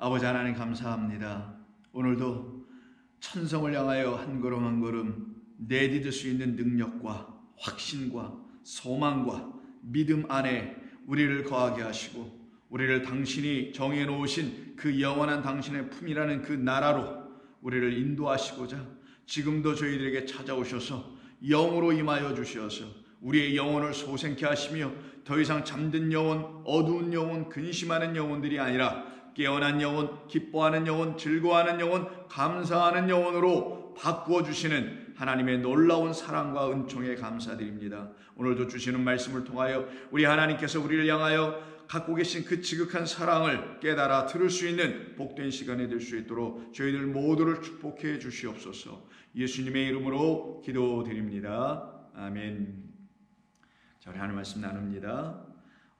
아버지 하나님 감사합니다. 오늘도 천성을 향하여 한 걸음 한 걸음 내딛을 수 있는 능력과 확신과 소망과 믿음 안에 우리를 거하게 하시고 우리를 당신이 정해놓으신 그 영원한 당신의 품이라는 그 나라로 우리를 인도하시고자 지금도 저희들에게 찾아오셔서 영으로 임하여 주셔서 우리의 영혼을 소생케 하시며 더 이상 잠든 영혼, 어두운 영혼, 근심하는 영혼들이 아니라 깨어난 영혼, 기뻐하는 영혼, 즐거워하는 영혼, 감사하는 영혼으로 바꾸어 주시는 하나님의 놀라운 사랑과 은총에 감사드립니다. 오늘도 주시는 말씀을 통하여 우리 하나님께서 우리를 향하여 갖고 계신 그 지극한 사랑을 깨달아 들을 수 있는 복된 시간이 될 수 있도록 저희들 모두를 축복해 주시옵소서. 예수님의 이름으로 기도드립니다. 아멘. 자, 우리 하나님 말씀 나눕니다.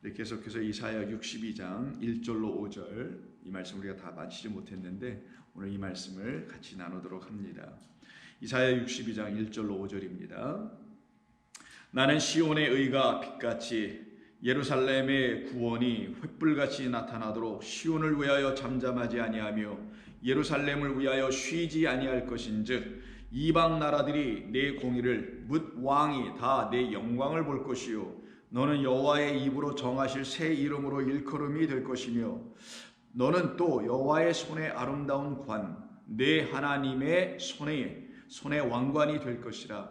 우리 계속해서 이사야 62장 1절로 5절 이 말씀 우리가 다 마치지 못했는데 오늘 이 말씀을 같이 나누도록 합니다. 이사야 62장 1절로 5절입니다. 나는 시온의 의가 빛같이 예루살렘의 구원이 횃불같이 나타나도록 시온을 위하여 잠잠하지 아니하며 예루살렘을 위하여 쉬지 아니할 것인즉 이방 나라들이 내 공의를 뭇 왕이 다 내 영광을 볼 것이요 너는 여호와의 입으로 정하실 새 이름으로 일컬음이 될 것이며 너는 또 여호와의 손의 아름다운 관 내 하나님의 손의 왕관이 될 것이라.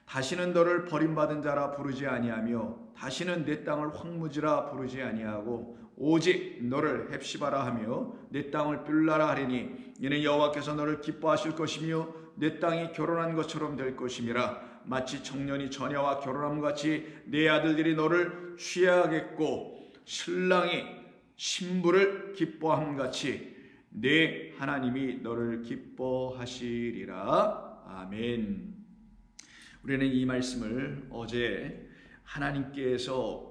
다시는 너를 버림받은 자라 부르지 아니하며 다시는 내 땅을 황무지라 부르지 아니하고 오직 너를 헵시바라 하며 내 땅을 뷸라라 하리니 이는 여호와께서 너를 기뻐하실 것이며 내 땅이 결혼한 것처럼 될 것임이라. 마치 청년이 처녀와 결혼함 같이 내 아들들이 너를 취하겠고 신랑이 신부를 기뻐함 같이 내 하나님이 너를 기뻐하시리라. 아멘. 우리는 이 말씀을 어제 하나님께서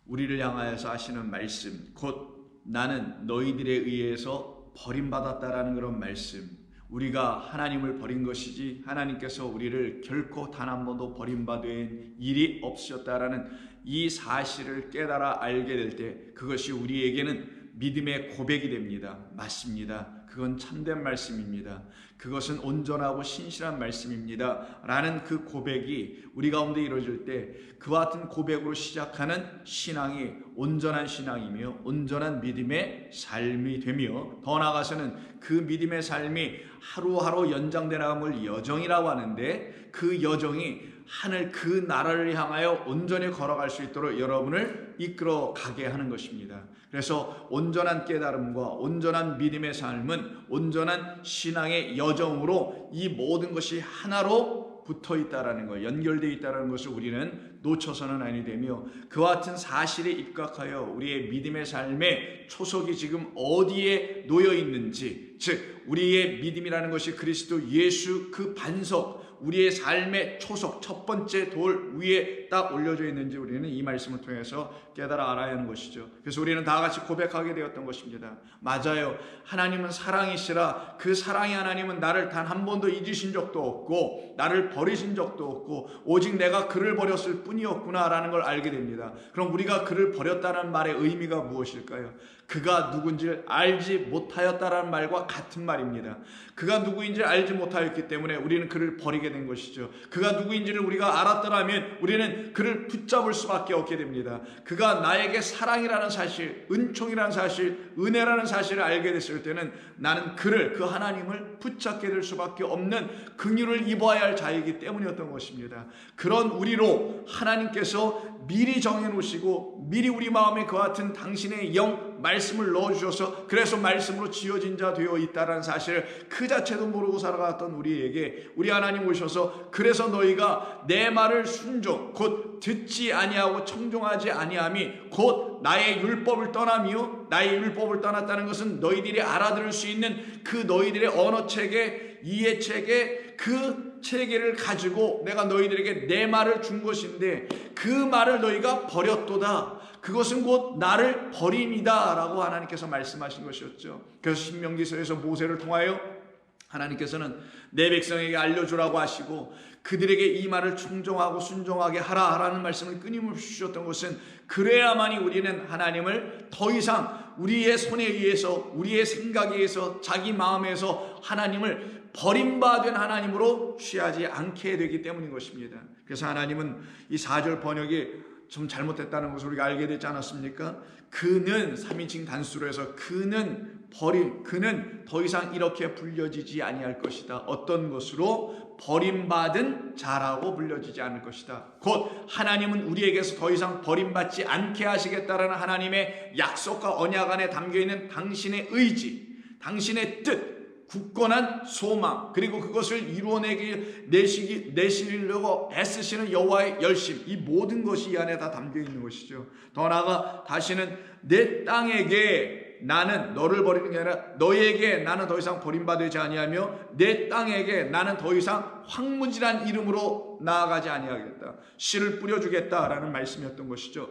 우리를 향하여서 하시는 말씀, 곧 나는 너희들에 의해서 버림받았다라는 그런 말씀, 우리가 하나님을 버린 것이지 하나님께서 우리를 결코 단 한 번도 버림받은 일이 없으셨다라는 이 사실을 깨달아 알게 될 때 그것이 우리에게는 믿음의 고백이 됩니다. 맞습니다. 그건 참된 말씀입니다. 그것은 온전하고 신실한 말씀입니다. 라는 그 고백이 우리 가운데 이루어질 때 그와 같은 고백으로 시작하는 신앙이 온전한 신앙이며 온전한 믿음의 삶이 되며 더 나아가서는 그 믿음의 삶이 하루하루 연장돼 나감을 여정이라고 하는데 그 여정이 하늘 그 나라를 향하여 온전히 걸어갈 수 있도록 여러분을 이끌어 가게 하는 것입니다. 그래서 온전한 깨달음과 온전한 믿음의 삶은 온전한 신앙의 여정으로 이 모든 것이 하나로 붙어 있다라는 것, 연결되어 있다라는 것을 우리는 놓쳐서는 아니 되며 그와 같은 사실에 입각하여 우리의 믿음의 삶의 초석이 지금 어디에 놓여 있는지, 즉 우리의 믿음이라는 것이 그리스도 예수 그 반석, 우리의 삶의 초석, 첫 번째 돌 위에 딱 올려져 있는지 우리는 이 말씀을 통해서 깨달아 알아야 하는 것이죠. 그래서 우리는 다 같이 고백하게 되었던 것입니다. 맞아요. 하나님은 사랑이시라. 그 사랑의 하나님은 나를 단 한 번도 잊으신 적도 없고 나를 버리신 적도 없고 오직 내가 그를 버렸을 뿐이었구나라는 걸 알게 됩니다. 그럼 우리가 그를 버렸다는 말의 의미가 무엇일까요? 그가 누군지 알지 못하였다라는 말과 같은 말입니다. 그가 누구인지 알지 못하였기 때문에 우리는 그를 버리게 된 것이죠. 그가 누구인지를 우리가 알았더라면 우리는 그를 붙잡을 수밖에 없게 됩니다. 그가 나에게 사랑이라는 사실, 은총이라는 사실, 은혜라는 사실을 알게 됐을 때는 나는 그를, 그 하나님을 붙잡게 될 수밖에 없는 긍휼을 입어야 할 자이기 때문이었던 것입니다. 그런 우리로 하나님께서 미리 정해놓으시고 미리 우리 마음에 그와 같은 당신의 영 말씀을 넣어주셔서 그래서 말씀으로 지어진 자 되어 있다는 사실을 그 자체도 모르고 살아갔던 우리에게 우리 하나님 오셔서 그래서 너희가 내 말을 순종 곧 듣지 아니하고 청종하지 아니함이 곧 나의 율법을 떠나며 나의 율법을 떠났다는 것은 너희들이 알아들을 수 있는 그 너희들의 언어체계 이해체계 그 체계를 가지고 내가 너희들에게 내 말을 준 것인데 그 말을 너희가 버렸도다. 그것은 곧 나를 버림이다 라고 하나님께서 말씀하신 것이었죠. 그래서 신명기서에서 모세를 통하여 하나님께서는 내 백성에게 알려주라고 하시고 그들에게 이 말을 충정하고 순종하게 하라라는 말씀을 끊임없이 주셨던 것은 그래야만이 우리는 하나님을 더 이상 우리의 손에 의해서, 우리의 생각에 의해서, 자기 마음에서 하나님을 버림받은 하나님으로 취하지 않게 되기 때문인 것입니다. 그래서 하나님은 이 4절 번역이 좀 잘못됐다는 것을 우리가 알게 되지 않았습니까? 그는 3인칭 단수로 해서 그는 더 이상 이렇게 불려지지 아니할 것이다. 어떤 것으로? 버림받은 자라고 불려지지 않을 것이다. 곧 하나님은 우리에게서 더 이상 버림받지 않게 하시겠다라는 하나님의 약속과 언약 안에 담겨있는 당신의 의지, 당신의 뜻, 굳건한 소망, 그리고 그것을 내시려고 애쓰시는 여호와의 열심, 이 모든 것이 이 안에 다 담겨있는 것이죠. 더 나아가 다시는 내 땅에게 나는 너를 버리는 게 아니라 너에게 나는 더 이상 버림받지 아니하며 내 땅에게 나는 더 이상 황무지란 이름으로 나아가지 아니하겠다. 씨를 뿌려주겠다라는 말씀이었던 것이죠.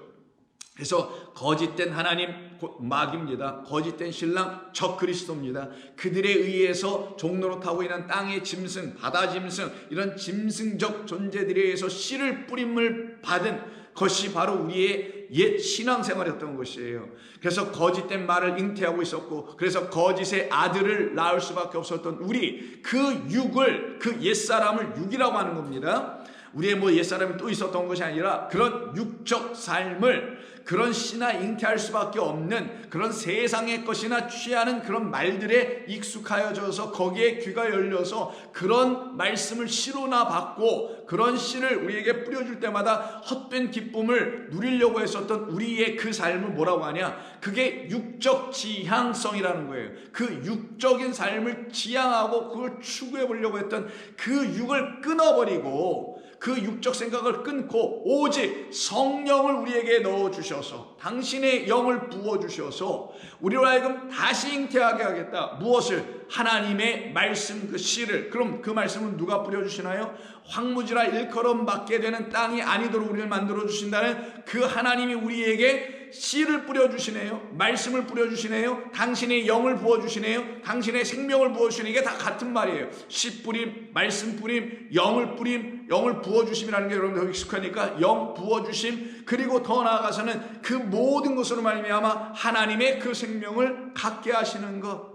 그래서 거짓된 하나님 곧 마귀입니다. 거짓된 신랑 적그리스도입니다. 그들에 의해서 종노릇하고 있는 땅의 짐승, 바다 짐승, 이런 짐승적 존재들에 의해서 씨를 뿌림을 받은 것이 바로 우리의 옛 신앙생활이었던 것이에요. 그래서 거짓된 말을 잉태하고 있었고, 그래서 거짓의 아들을 낳을 수밖에 없었던 우리, 그 육을, 그 옛사람을 육이라고 하는 겁니다. 우리의 옛사람이 또 있었던 것이 아니라 그런 육적 삶을, 그런 씨나 잉태할 수밖에 없는 그런 세상의 것이나 취하는 그런 말들에 익숙하여져서 거기에 귀가 열려서 그런 말씀을 씨로나 받고 그런 씨를 우리에게 뿌려줄 때마다 헛된 기쁨을 누리려고 했었던 우리의 그 삶을 뭐라고 하냐? 그게 육적 지향성이라는 거예요. 그 육적인 삶을 지향하고 그걸 추구해 보려고 했던 그 육을 끊어버리고, 그 육적 생각을 끊고 오직 성령을 우리에게 넣어주셔서, 당신의 영을 부어주셔서 우리로 하여금 다시 잉태하게 하겠다. 무엇을? 하나님의 말씀, 그 씨를. 그럼 그 말씀은 누가 뿌려주시나요? 황무지라 일컬음 받게 되는 땅이 아니도록 우리를 만들어주신다는 그 하나님이 우리에게 씨를 뿌려주시네요. 말씀을 뿌려주시네요. 당신의 영을 부어주시네요. 당신의 생명을 부어주시네요. 이게 다 같은 말이에요. 씨 뿌림, 말씀 뿌림, 영을 뿌림, 영을 부어주심이라는 게 여러분들 익숙하니까 영 부어주심, 그리고 더 나아가서는 그 모든 것으로 말미암아 하나님의 그 생명을 갖게 하시는 것.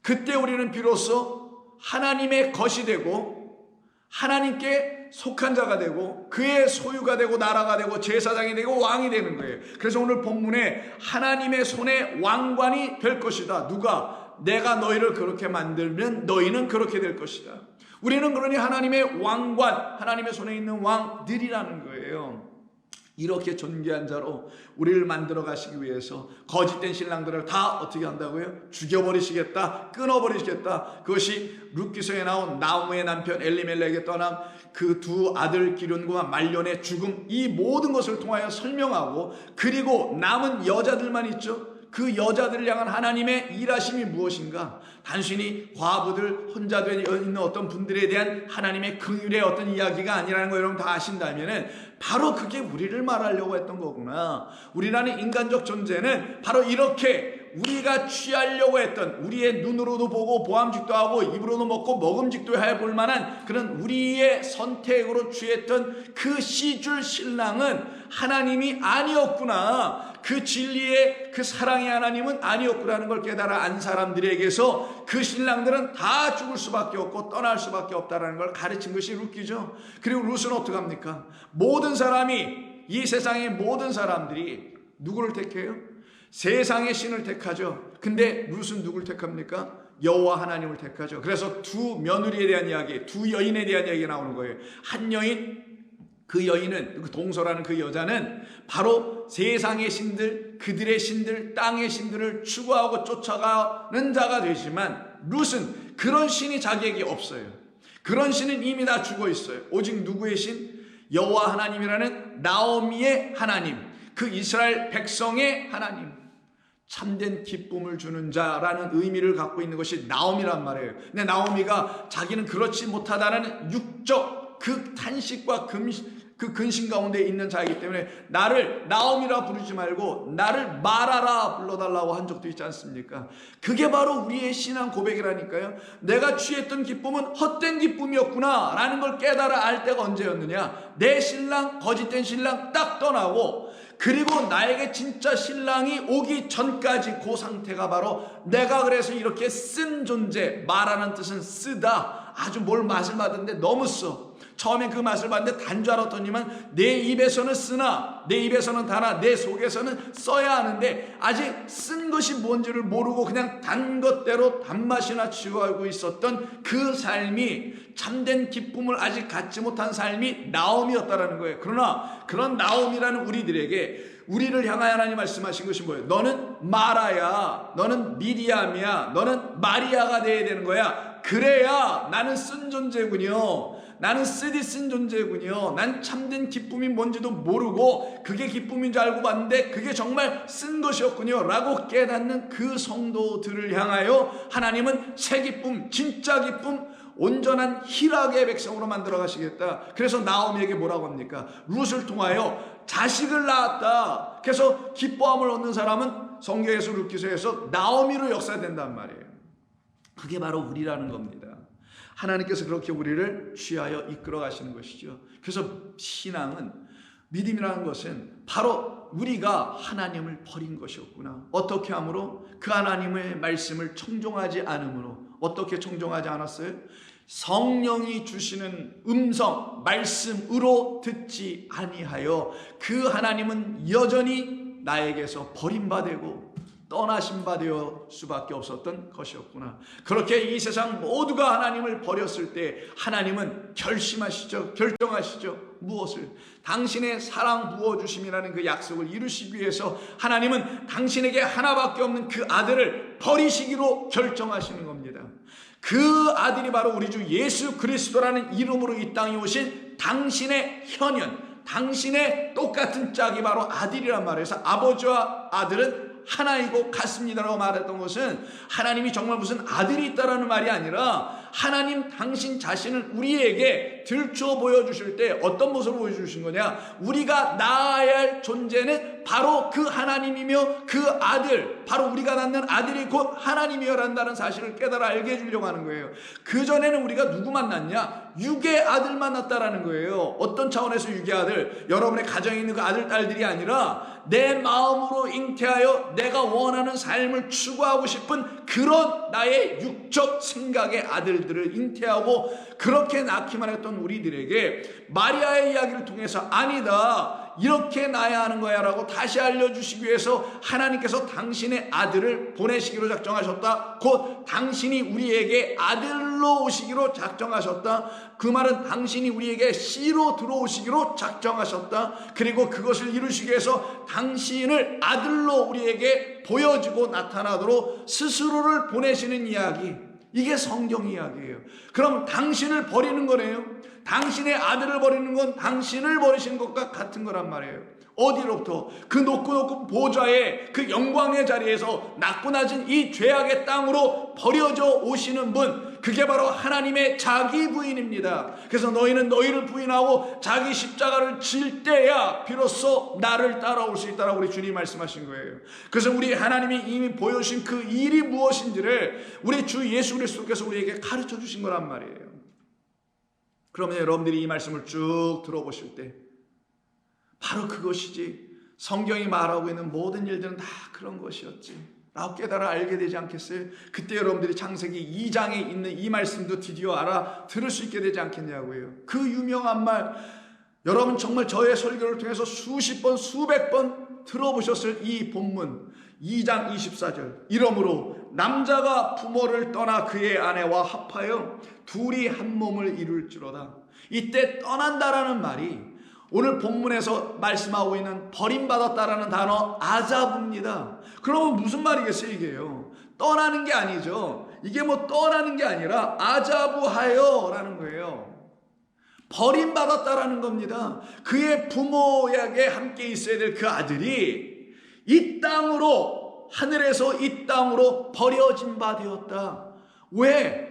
그때 우리는 비로소 하나님의 것이 되고 하나님께 속한 자가 되고 그의 소유가 되고 나라가 되고 제사장이 되고 왕이 되는 거예요. 그래서 오늘 본문에 하나님의 손에 왕관이 될 것이다. 누가? 내가 너희를 그렇게 만들면 너희는 그렇게 될 것이다. 우리는 그러니 하나님의 왕관, 하나님의 손에 있는 왕들이라는 거예요. 이렇게 존귀한 자로 우리를 만들어 가시기 위해서 거짓된 신랑들을 다 어떻게 한다고요? 죽여버리시겠다, 끊어버리시겠다. 그것이 룻기서에 나온 나오미의 남편 엘리멜렉에게 떠난 그 두 아들 기륜과 말년의 죽음, 이 모든 것을 통하여 설명하고, 그리고 남은 여자들만 있죠. 그 여자들을 향한 하나님의 일하심이 무엇인가? 단순히 과부들, 혼자 되어 있는 어떤 분들에 대한 하나님의 긍휼의 어떤 이야기가 아니라는 거 여러분 다 아신다면은 바로 그게 우리를 말하려고 했던 거구나. 우리라는 인간적 존재는 바로 이렇게 우리가 취하려고 했던, 우리의 눈으로도 보고 보암직도 하고 입으로도 먹고 먹음직도 해볼 만한 그런 우리의 선택으로 취했던 그 씨줄 신랑은 하나님이 아니었구나. 그 진리의 그 사랑의 하나님은 아니었구나는 걸 깨달아 안 사람들에게서 그 신랑들은 다 죽을 수밖에 없고 떠날 수밖에 없다는 걸 가르친 것이 룻기죠. 그리고 룻은 어떻게 합니까? 모든 사람이, 이 세상의 모든 사람들이 누구를 택해요? 세상의 신을 택하죠. 근데 룻은 누구를 택합니까? 여호와 하나님을 택하죠. 그래서 두 며느리에 대한 이야기, 두 여인에 대한 이야기가 나오는 거예요. 한 여인, 그 여인은, 그 동서라는 그 여자는 바로 세상의 신들, 그들의 신들, 땅의 신들을 추구하고 쫓아가는 자가 되지만 룻은 그런 신이 자기에게 없어요. 그런 신은 이미 다 죽어 있어요. 오직 누구의 신? 여호와 하나님이라는 나오미의 하나님, 그 이스라엘 백성의 하나님, 참된 기쁨을 주는 자라는 의미를 갖고 있는 것이 나오미란 말이에요. 근데 나오미가 자기는 그렇지 못하다는 육적 그 탄식과 그 근심 가운데 있는 자이기 때문에 나를 나오미라 부르지 말고 나를 마라라 불러달라고 한 적도 있지 않습니까? 그게 바로 우리의 신앙 고백이라니까요. 내가 취했던 기쁨은 헛된 기쁨이었구나 라는 걸 깨달아 알 때가 언제였느냐? 내 신랑, 거짓된 신랑 딱 떠나고 그리고 나에게 진짜 신랑이 오기 전까지 그 상태가 바로 내가 그래서 이렇게 쓴 존재, 말하는 뜻은 쓰다. 아주 뭘 맛을 봤는데 너무 써. 처음엔 그 맛을 봤는데 단 줄 알았더니만 내 입에서는 쓰나 내 입에서는 다나 내 속에서는 써야 하는데 아직 쓴 것이 뭔지를 모르고 그냥 단 것대로 단맛이나 취하고 있었던 그 삶이 참된 기쁨을 아직 갖지 못한 삶이 나옴이었다라는 거예요. 그러나 그런 나옴이라는 우리를 향하여 하나님 말씀하신 것이 뭐예요? 너는 마라야, 너는 미리암이야, 너는 마리아가 돼야 되는 거야. 그래야 나는 쓴 존재군요. 나는 쓴 존재군요. 난 참된 기쁨이 뭔지도 모르고 그게 기쁨인 줄 알고 봤는데 그게 정말 쓴 것이었군요 라고 깨닫는 그 성도들을 향하여 하나님은 새 기쁨, 진짜 기쁨, 온전한 희락의 백성으로 만들어 가시겠다. 그래서 나오미에게 뭐라고 합니까? 룻을 통하여 자식을 낳았다. 그래서 기뻐함을 얻는 사람은 성경에서 룻기서에서 나오미로 역사된단 말이에요. 그게 바로 우리라는 겁니다. 하나님께서 그렇게 우리를 취하여 이끌어 가시는 것이죠. 그래서 신앙은, 믿음이라는 것은 바로 우리가 하나님을 버린 것이었구나. 어떻게 함으로? 그 하나님의 말씀을 청종하지 않음으로. 어떻게 청종하지 않았어요? 성령이 주시는 음성, 말씀으로 듣지 아니하여 그 하나님은 여전히 나에게서 버림받고 떠나신 바 되어 수밖에 없었던 것이었구나. 그렇게 이 세상 모두가 하나님을 버렸을 때 하나님은 결정하시죠. 무엇을? 당신의 사랑 부어주심이라는 그 약속을 이루시기 위해서 하나님은 당신에게 하나밖에 없는 그 아들을 버리시기로 결정하시는 겁니다. 그 아들이 바로 우리 주 예수 그리스도라는 이름으로 이 땅에 오신 당신의 현현, 당신의 똑같은 짝이 바로 아들이란 말이에요. 그래서 아버지와 아들은 하나이고 같습니다라고 말했던 것은 하나님이 정말 무슨 아들이 있다라는 말이 아니라 하나님 당신 자신을 우리에게 들추어 보여주실 때 어떤 모습을 보여주신 거냐? 우리가 낳아야 할 존재는 바로 그 하나님이며 그 아들, 바로 우리가 낳는 아들이 곧 하나님이여란다는 사실을 깨달아 알게 해주려고 하는 거예요. 그전에는 우리가 누구 만났냐? 육의 아들 만났다라는 거예요. 어떤 차원에서 육의 아들? 여러분의 가정에 있는 그 아들, 딸들이 아니라 내 마음으로 잉태하여 내가 원하는 삶을 추구하고 싶은 그런 나의 육적 생각의 아들들을 잉태하고 그렇게 낳기만 했던 우리들에게 마리아의 이야기를 통해서 아니다, 이렇게 낳아야 하는 거야 라고 다시 알려주시기 위해서 하나님께서 당신의 아들을 보내시기로 작정하셨다. 곧 당신이 우리에게 아들로 오시기로 작정하셨다. 그 말은 당신이 우리에게 씨로 들어오시기로 작정하셨다. 그리고 그것을 이루시기 위해서 당신을 아들로 우리에게 보여주고 나타나도록 스스로를 보내시는 이야기, 이게 성경 이야기예요. 그럼 당신을 버리는 거네요. 당신의 아들을 버리는 건 당신을 버리신 것과 같은 거란 말이에요. 어디로부터? 그 높고 보좌의 그 영광의 자리에서 낮고 낮은 이 죄악의 땅으로 버려져 오시는 분, 그게 바로 하나님의 자기 부인입니다. 그래서 너희는 너희를 부인하고 자기 십자가를 질 때야 비로소 나를 따라올 수 있다라고 우리 주님이 말씀하신 거예요. 그래서 우리 하나님이 이미 보여주신 그 일이 무엇인지를 우리 주 예수 그리스도께서 우리에게 가르쳐 주신 거란 말이에요. 그러면 여러분들이 이 말씀을 쭉 들어보실 때 바로 그것이지, 성경이 말하고 있는 모든 일들은 다 그런 것이었지 라고 깨달아 알게 되지 않겠어요? 그때 여러분들이 창세기 2장에 있는 이 말씀도 드디어 알아 들을 수 있게 되지 않겠냐고요. 그 유명한 말, 여러분 정말 저의 설교를 통해서 수십 번 수백 번 들어보셨을 이 본문 2장 24절, 이러므로 남자가 부모를 떠나 그의 아내와 합하여 둘이 한 몸을 이룰지로다. 이때 떠난다라는 말이 오늘 본문에서 말씀하고 있는 버림받았다라는 단어 아자부입니다. 그러면 무슨 말이겠어요 이게요? 떠나는 게 아니죠. 이게 뭐 떠나는 게 아니라 아자부하여 라는 거예요. 버림받았다라는 겁니다. 그의 부모에게 함께 있어야 될 그 아들이 이 땅으로, 하늘에서 이 땅으로 버려진 바 되었다. 왜?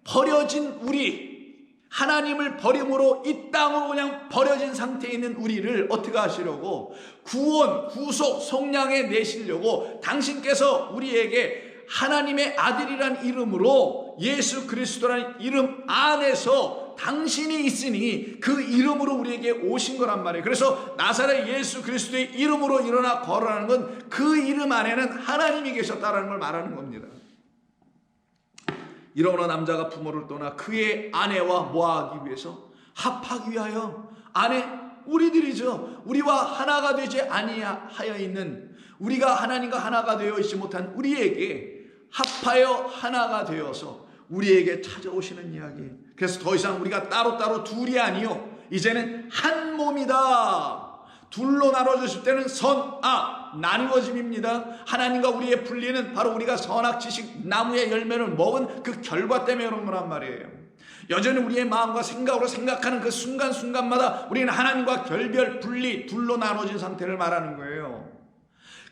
버려진 우리, 하나님을 버림으로 이 땅으로 그냥 버려진 상태에 있는 우리를 어떻게 하시려고? 구원, 구속, 속량해 내시려고 당신께서 우리에게 하나님의 아들이란 이름으로 예수 그리스도라는 이름 안에서 당신이 있으니 그 이름으로 우리에게 오신 거란 말이에요. 그래서 나사렛 예수 그리스도의 이름으로 일어나 걸어라는 건 그 이름 안에는 하나님이 계셨다라는 걸 말하는 겁니다. 이러므로 남자가 부모를 떠나 그의 아내와 뭐하기 위해서? 합하기 위하여. 아내, 우리들이죠. 우리와 하나가 되지 아니하여 있는, 우리가 하나님과 하나가 되어 있지 못한 우리에게 합하여 하나가 되어서 우리에게 찾아오시는 이야기. 그래서 더 이상 우리가 따로따로 둘이 아니요, 이제는 한 몸이다. 둘로 나눠졌을 때는 선악 나누어짐입니다. 하나님과 우리의 분리는 바로 우리가 선악 지식 나무의 열매를 먹은 그 결과 때문에 그런 거란 말이에요. 여전히 우리의 마음과 생각으로 생각하는 그 순간순간마다 우리는 하나님과 결별, 분리, 둘로 나눠진 상태를 말하는 거예요.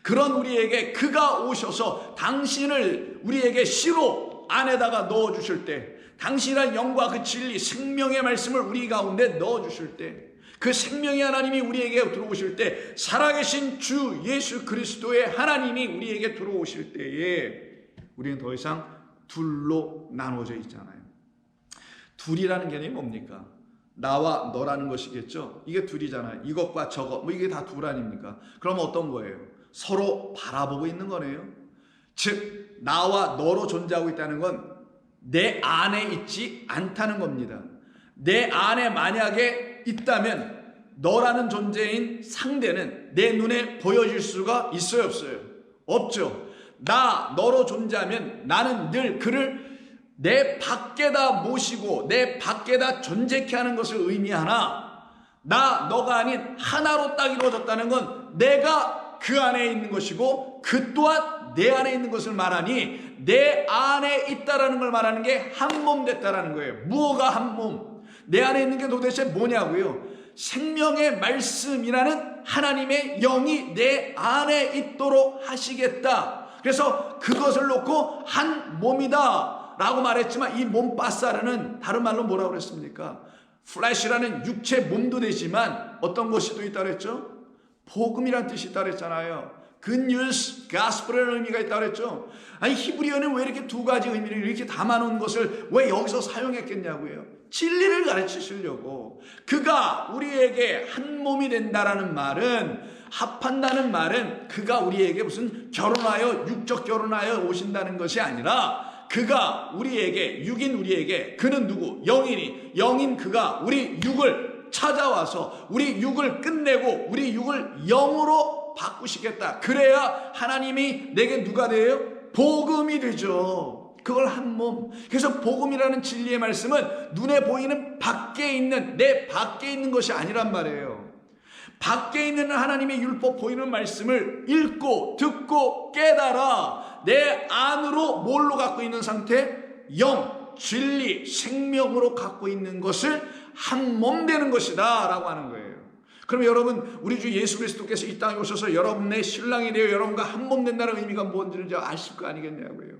그런 우리에게 그가 오셔서 당신을 우리에게 시로 안에다가 넣어주실 때, 당신이란 영과 그 진리, 생명의 말씀을 우리 가운데 넣어주실 때, 그 생명의 하나님이 우리에게 들어오실 때, 살아계신 주 예수 그리스도의 하나님이 우리에게 들어오실 때에 우리는 더 이상 둘로 나눠져 있잖아요. 둘이라는 개념이 뭡니까? 나와 너라는 것이겠죠. 이게 둘이잖아요. 이것과 저것, 뭐 이게 다 둘 아닙니까? 그럼 어떤 거예요? 서로 바라보고 있는 거네요. 즉 나와 너로 존재하고 있다는 건 내 안에 있지 않다는 겁니다. 내 안에 만약에 있다면 너라는 존재인 상대는 내 눈에 보여질 수가 있어요, 없어요? 없죠. 나 너로 존재하면 나는 늘 그를 내 밖에다 모시고 내 밖에다 존재케 하는 것을 의미하나, 나 너가 아닌 하나로 딱 이루어졌다는 건 내가 그 안에 있는 것이고 그 또한 내 안에 있는 것을 말하니, 내 안에 있다라는 걸 말하는 게 한 몸 됐다라는 거예요. 무엇가 한 몸? 내 안에 있는 게 도대체 뭐냐고요? 생명의 말씀이라는 하나님의 영이 내 안에 있도록 하시겠다. 그래서 그것을 놓고 한 몸이다 라고 말했지만, 이 몸바사르는 다른 말로 뭐라고 그랬습니까? 플래시라는 육체 몸도 되지만 어떤 것이 또 있다고 그랬죠? 복음이란 뜻이 있다고 그랬잖아요. Good news, gospel의 의미가 있다고 그랬죠. 아니 히브리어는 왜 이렇게 두 가지 의미를 이렇게 담아놓은 것을 왜 여기서 사용했겠냐고요. 진리를 가르치시려고. 그가 우리에게 한 몸이 된다라는 말은, 합한다는 말은 그가 우리에게 무슨 결혼하여 육적 결혼하여 오신다는 것이 아니라, 그가 우리에게, 육인 우리에게, 그는 누구? 영이니 영인 그가 우리 육을 찾아와서 우리 육을 끝내고 우리 육을 영으로 바꾸시겠다. 그래야 하나님이 내게 누가 돼요? 복음이 되죠. 그걸 한 몸. 그래서 복음이라는 진리의 말씀은 눈에 보이는 밖에 있는, 내 밖에 있는 것이 아니란 말이에요. 밖에 있는 하나님의 율법 보이는 말씀을 읽고 듣고 깨달아 내 안으로 뭘로 갖고 있는 상태? 영, 진리, 생명으로 갖고 있는 것을 한 몸 되는 것이다 라고 하는 거예요. 그럼 여러분, 우리 주 예수 그리스도께서 이 땅에 오셔서 여러분의 신랑이 되어 여러분과 한 몸 된다는 의미가 뭔지를 아실 거 아니겠냐고요.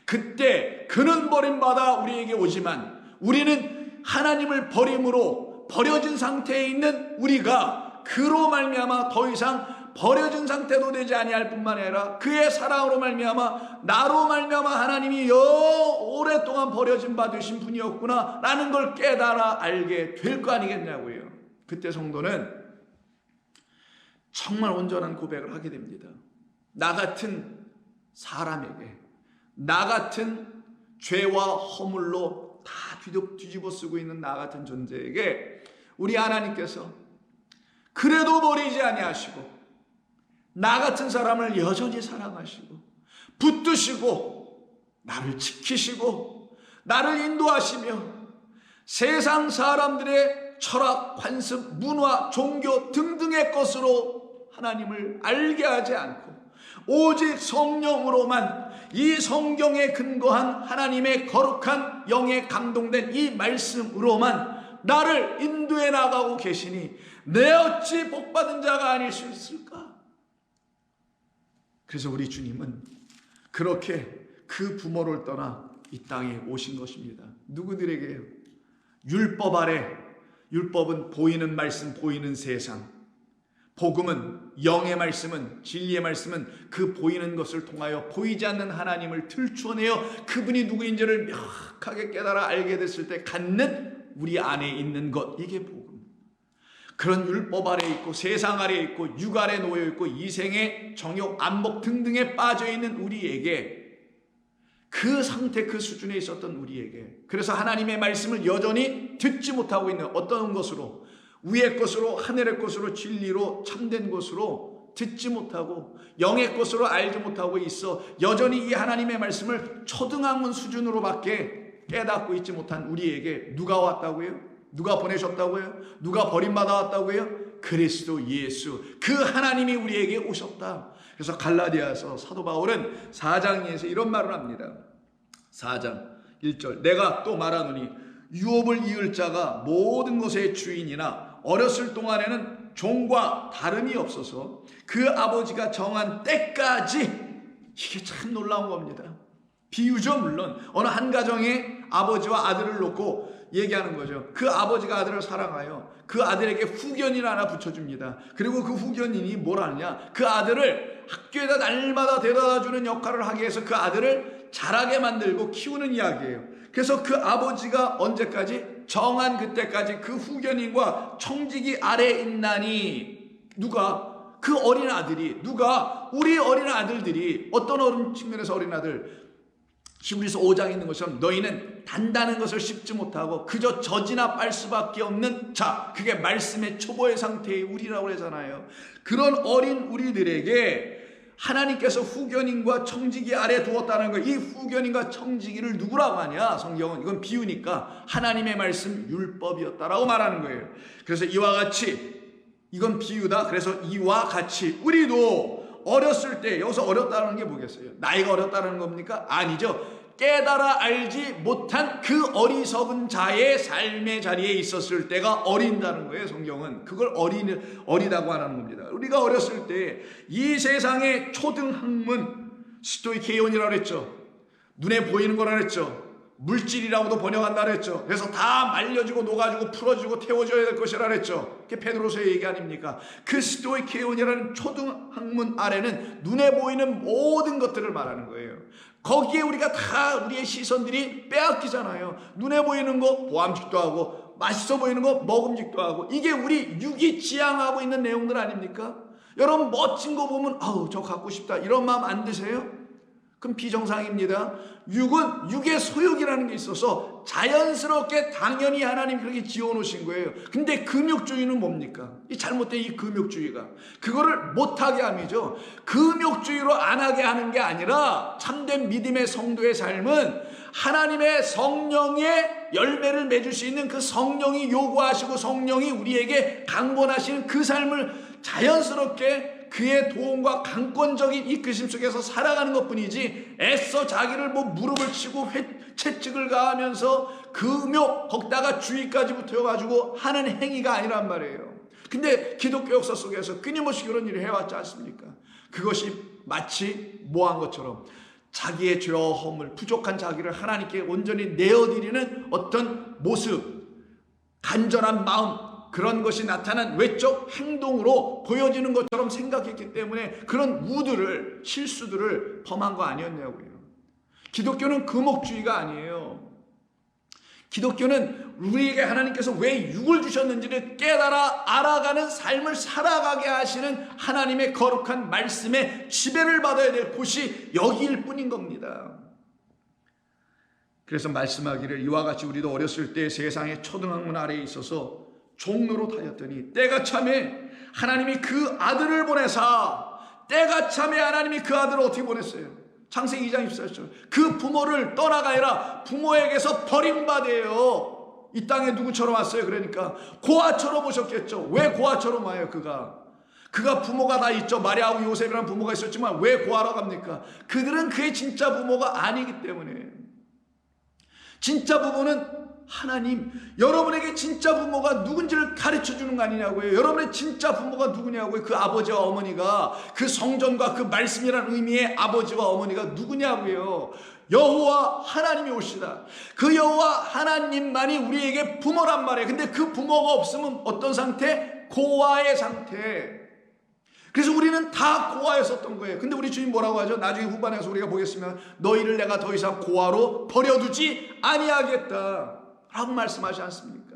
그때 그는 버림받아 우리에게 오지만, 우리는 하나님을 버림으로 버려진 상태에 있는 우리가 그로 말미암아 더 이상 버려진 상태도 되지 아니할 뿐만 아니라 그의 사랑으로 말미암아, 나로 말미암아 하나님이 오랫동안 버려진 바 되신 분이었구나 라는 걸 깨달아 알게 될 거 아니겠냐고요. 그때 성도는 정말 온전한 고백을 하게 됩니다. 나 같은 사람에게, 나 같은 죄와 허물로 다 뒤집어 쓰고 있는 나 같은 존재에게 우리 하나님께서 그래도 버리지 아니하시고 나 같은 사람을 여전히 사랑하시고 붙드시고 나를 지키시고 나를 인도하시며, 세상 사람들의 철학, 관습, 문화, 종교 등등의 것으로 하나님을 알게 하지 않고 오직 성령으로만, 이 성경에 근거한 하나님의 거룩한 영에 감동된 이 말씀으로만 나를 인도해 나가고 계시니 내 어찌 복받은 자가 아닐 수 있을까? 그래서 우리 주님은 그렇게 그 부모를 떠나 이 땅에 오신 것입니다. 누구들에게요? 율법 아래, 율법은 보이는 말씀, 보이는 세상, 복음은, 영의 말씀은, 진리의 말씀은 그 보이는 것을 통하여 보이지 않는 하나님을 들추어내어 그분이 누구인지를 명확하게 깨달아 알게 됐을 때 갖는 우리 안에 있는 것, 이게 복음. 그런 율법 아래 있고 세상 아래 있고 육 아래 놓여 있고 이생의 정욕, 안목 등등에 빠져 있는 우리에게, 그 상태, 그 수준에 있었던 우리에게, 그래서 하나님의 말씀을 여전히 듣지 못하고 있는, 어떤 것으로, 위의 것으로, 하늘의 것으로, 진리로, 참된 것으로 듣지 못하고 영의 것으로 알지 못하고 있어 여전히 이 하나님의 말씀을 초등학문 수준으로밖에 깨닫고 있지 못한 우리에게 누가 왔다고요? 누가 보내셨다고요? 누가 버림받아 왔다고요? 그리스도 예수, 그 하나님이 우리에게 오셨다. 그래서 갈라디아서 사도 바울은 4장 2에서 이런 말을 합니다. 4장 1절, 내가 또 말하노니 유업을 이을 자가 모든 것의 주인이나 어렸을 동안에는 종과 다름이 없어서 그 아버지가 정한 때까지, 이게 참 놀라운 겁니다. 비유죠. 물론 어느 한 가정에 아버지와 아들을 놓고 얘기하는 거죠. 그 아버지가 아들을 사랑하여 그 아들에게 후견인을 하나 붙여줍니다. 그리고 그 후견인이 뭘 하느냐, 그 아들을 학교에다 날마다 데려다주는 역할을 하기 위해서 그 아들을 자라게 만들고 키우는 이야기예요. 그래서 그 아버지가 언제까지? 정한 그때까지 그 후견인과 청지기 아래에 있나니. 누가? 그 어린 아들이. 누가? 우리 어린 아들들이. 어떤 어른 측면에서 어린 아들? 히브리서 5장에 있는 것처럼 너희는 단단한 것을 씹지 못하고 그저 젖이나 빨 수밖에 없는 자, 그게 말씀의 초보의 상태의 우리라고 하잖아요. 그런 어린 우리들에게 하나님께서 후견인과 청지기 아래 두었다는 거예요. 이 후견인과 청지기를 누구라고 하냐? 성경은 이건 비유니까 하나님의 말씀 율법이었다라고 말하는 거예요. 그래서 이와 같이, 이건 비유다. 그래서 이와 같이 우리도 어렸을 때, 여기서 어렸다는 게 뭐겠어요? 나이가 어렸다는 겁니까? 아니죠. 깨달아 알지 못한 그 어리석은 자의 삶의 자리에 있었을 때가 어린다는 거예요. 성경은 그걸 어리다고 하는 겁니다. 우리가 어렸을 때 이 세상의 초등학문, 스토이케이온이라고 했죠. 눈에 보이는 거라 했죠. 물질이라고도 번역한다 그랬죠. 그래서 다 말려주고 녹아주고 풀어주고 태워줘야 될 것이라 그랬죠. 그게 베드로서의 얘기 아닙니까? 그 스토이케이온이라는 초등학문 아래는 눈에 보이는 모든 것들을 말하는 거예요. 거기에 우리가 다 우리의 시선들이 빼앗기잖아요. 눈에 보이는 거 보암직도 하고 맛있어 보이는 거 먹음직도 하고, 이게 우리 육이 지향하고 있는 내용들 아닙니까? 여러분 멋진 거 보면 아우 저 갖고 싶다 이런 마음 안 드세요? 그럼 비정상입니다. 육은 육의 소욕이라는 게 있어서 자연스럽게 당연히 하나님 그렇게 지어놓으신 거예요. 근데 금욕주의는 뭡니까? 이 잘못된 이 금욕주의가 그거를 못하게 함이죠. 금욕주의로 안 하게 하는 게 아니라 참된 믿음의 성도의 삶은 하나님의 성령의 열매를 맺을 수 있는 그 성령이 요구하시고 성령이 우리에게 강권하시는 그 삶을 자연스럽게 그의 도움과 강권적인 이끄심 속에서 살아가는 것뿐이지, 애써 자기를 무릎을 치고 채찍을 가하면서 금욕 거기다가 주의까지 붙여가지고 하는 행위가 아니란 말이에요. 근데 기독교 역사 속에서 끊임없이 그런 일을 해왔지 않습니까? 그것이 마치 뭐한 것처럼 자기의 죄와 허물, 부족한 자기를 하나님께 온전히 내어드리는 어떤 모습, 간절한 마음, 그런 것이 나타난 외적 행동으로 보여지는 것처럼 생각했기 때문에 그런 우들을, 실수들을 범한 거 아니었냐고요. 기독교는 금욕주의가 아니에요. 기독교는 우리에게 하나님께서 왜 육을 주셨는지를 깨달아 알아가는 삶을 살아가게 하시는 하나님의 거룩한 말씀에 지배를 받아야 될 곳이 여기일 뿐인 겁니다. 그래서 말씀하기를 이와 같이 우리도 어렸을 때 세상의 초등학문 아래에 있어서 종로로 다녔더니 때가 참에 하나님이 그 아들을 보내사, 때가 참에 하나님이 그 아들을 어떻게 보냈어요? 창세기 2장 24절, 그 부모를 떠나가니라 부모에게서 버림받아요. 이 땅에 누구처럼 왔어요? 그러니까 고아처럼 오셨겠죠. 왜 고아처럼 와요? 그가 부모가 다 있죠. 마리아하고 요셉이라는 부모가 있었지만 왜 고아라고 합니까? 그들은 그의 진짜 부모가 아니기 때문에. 진짜 부모는 하나님, 여러분에게 진짜 부모가 누군지를 가르쳐 주는 거 아니냐고요. 여러분의 진짜 부모가 누구냐고요. 그 아버지와 어머니가, 그 성전과 그 말씀이라는 의미의 아버지와 어머니가 누구냐고요. 여호와 하나님이 오시다. 그 여호와 하나님만이 우리에게 부모란 말이에요. 근데 그 부모가 없으면 어떤 상태? 고아의 상태. 그래서 우리는 다 고아였었던 거예요. 근데 우리 주님 뭐라고 하죠? 나중에 후반에서 우리가 보겠으면 너희를 내가 더 이상 고아로 버려두지 아니하겠다 라고 말씀하지 않습니까?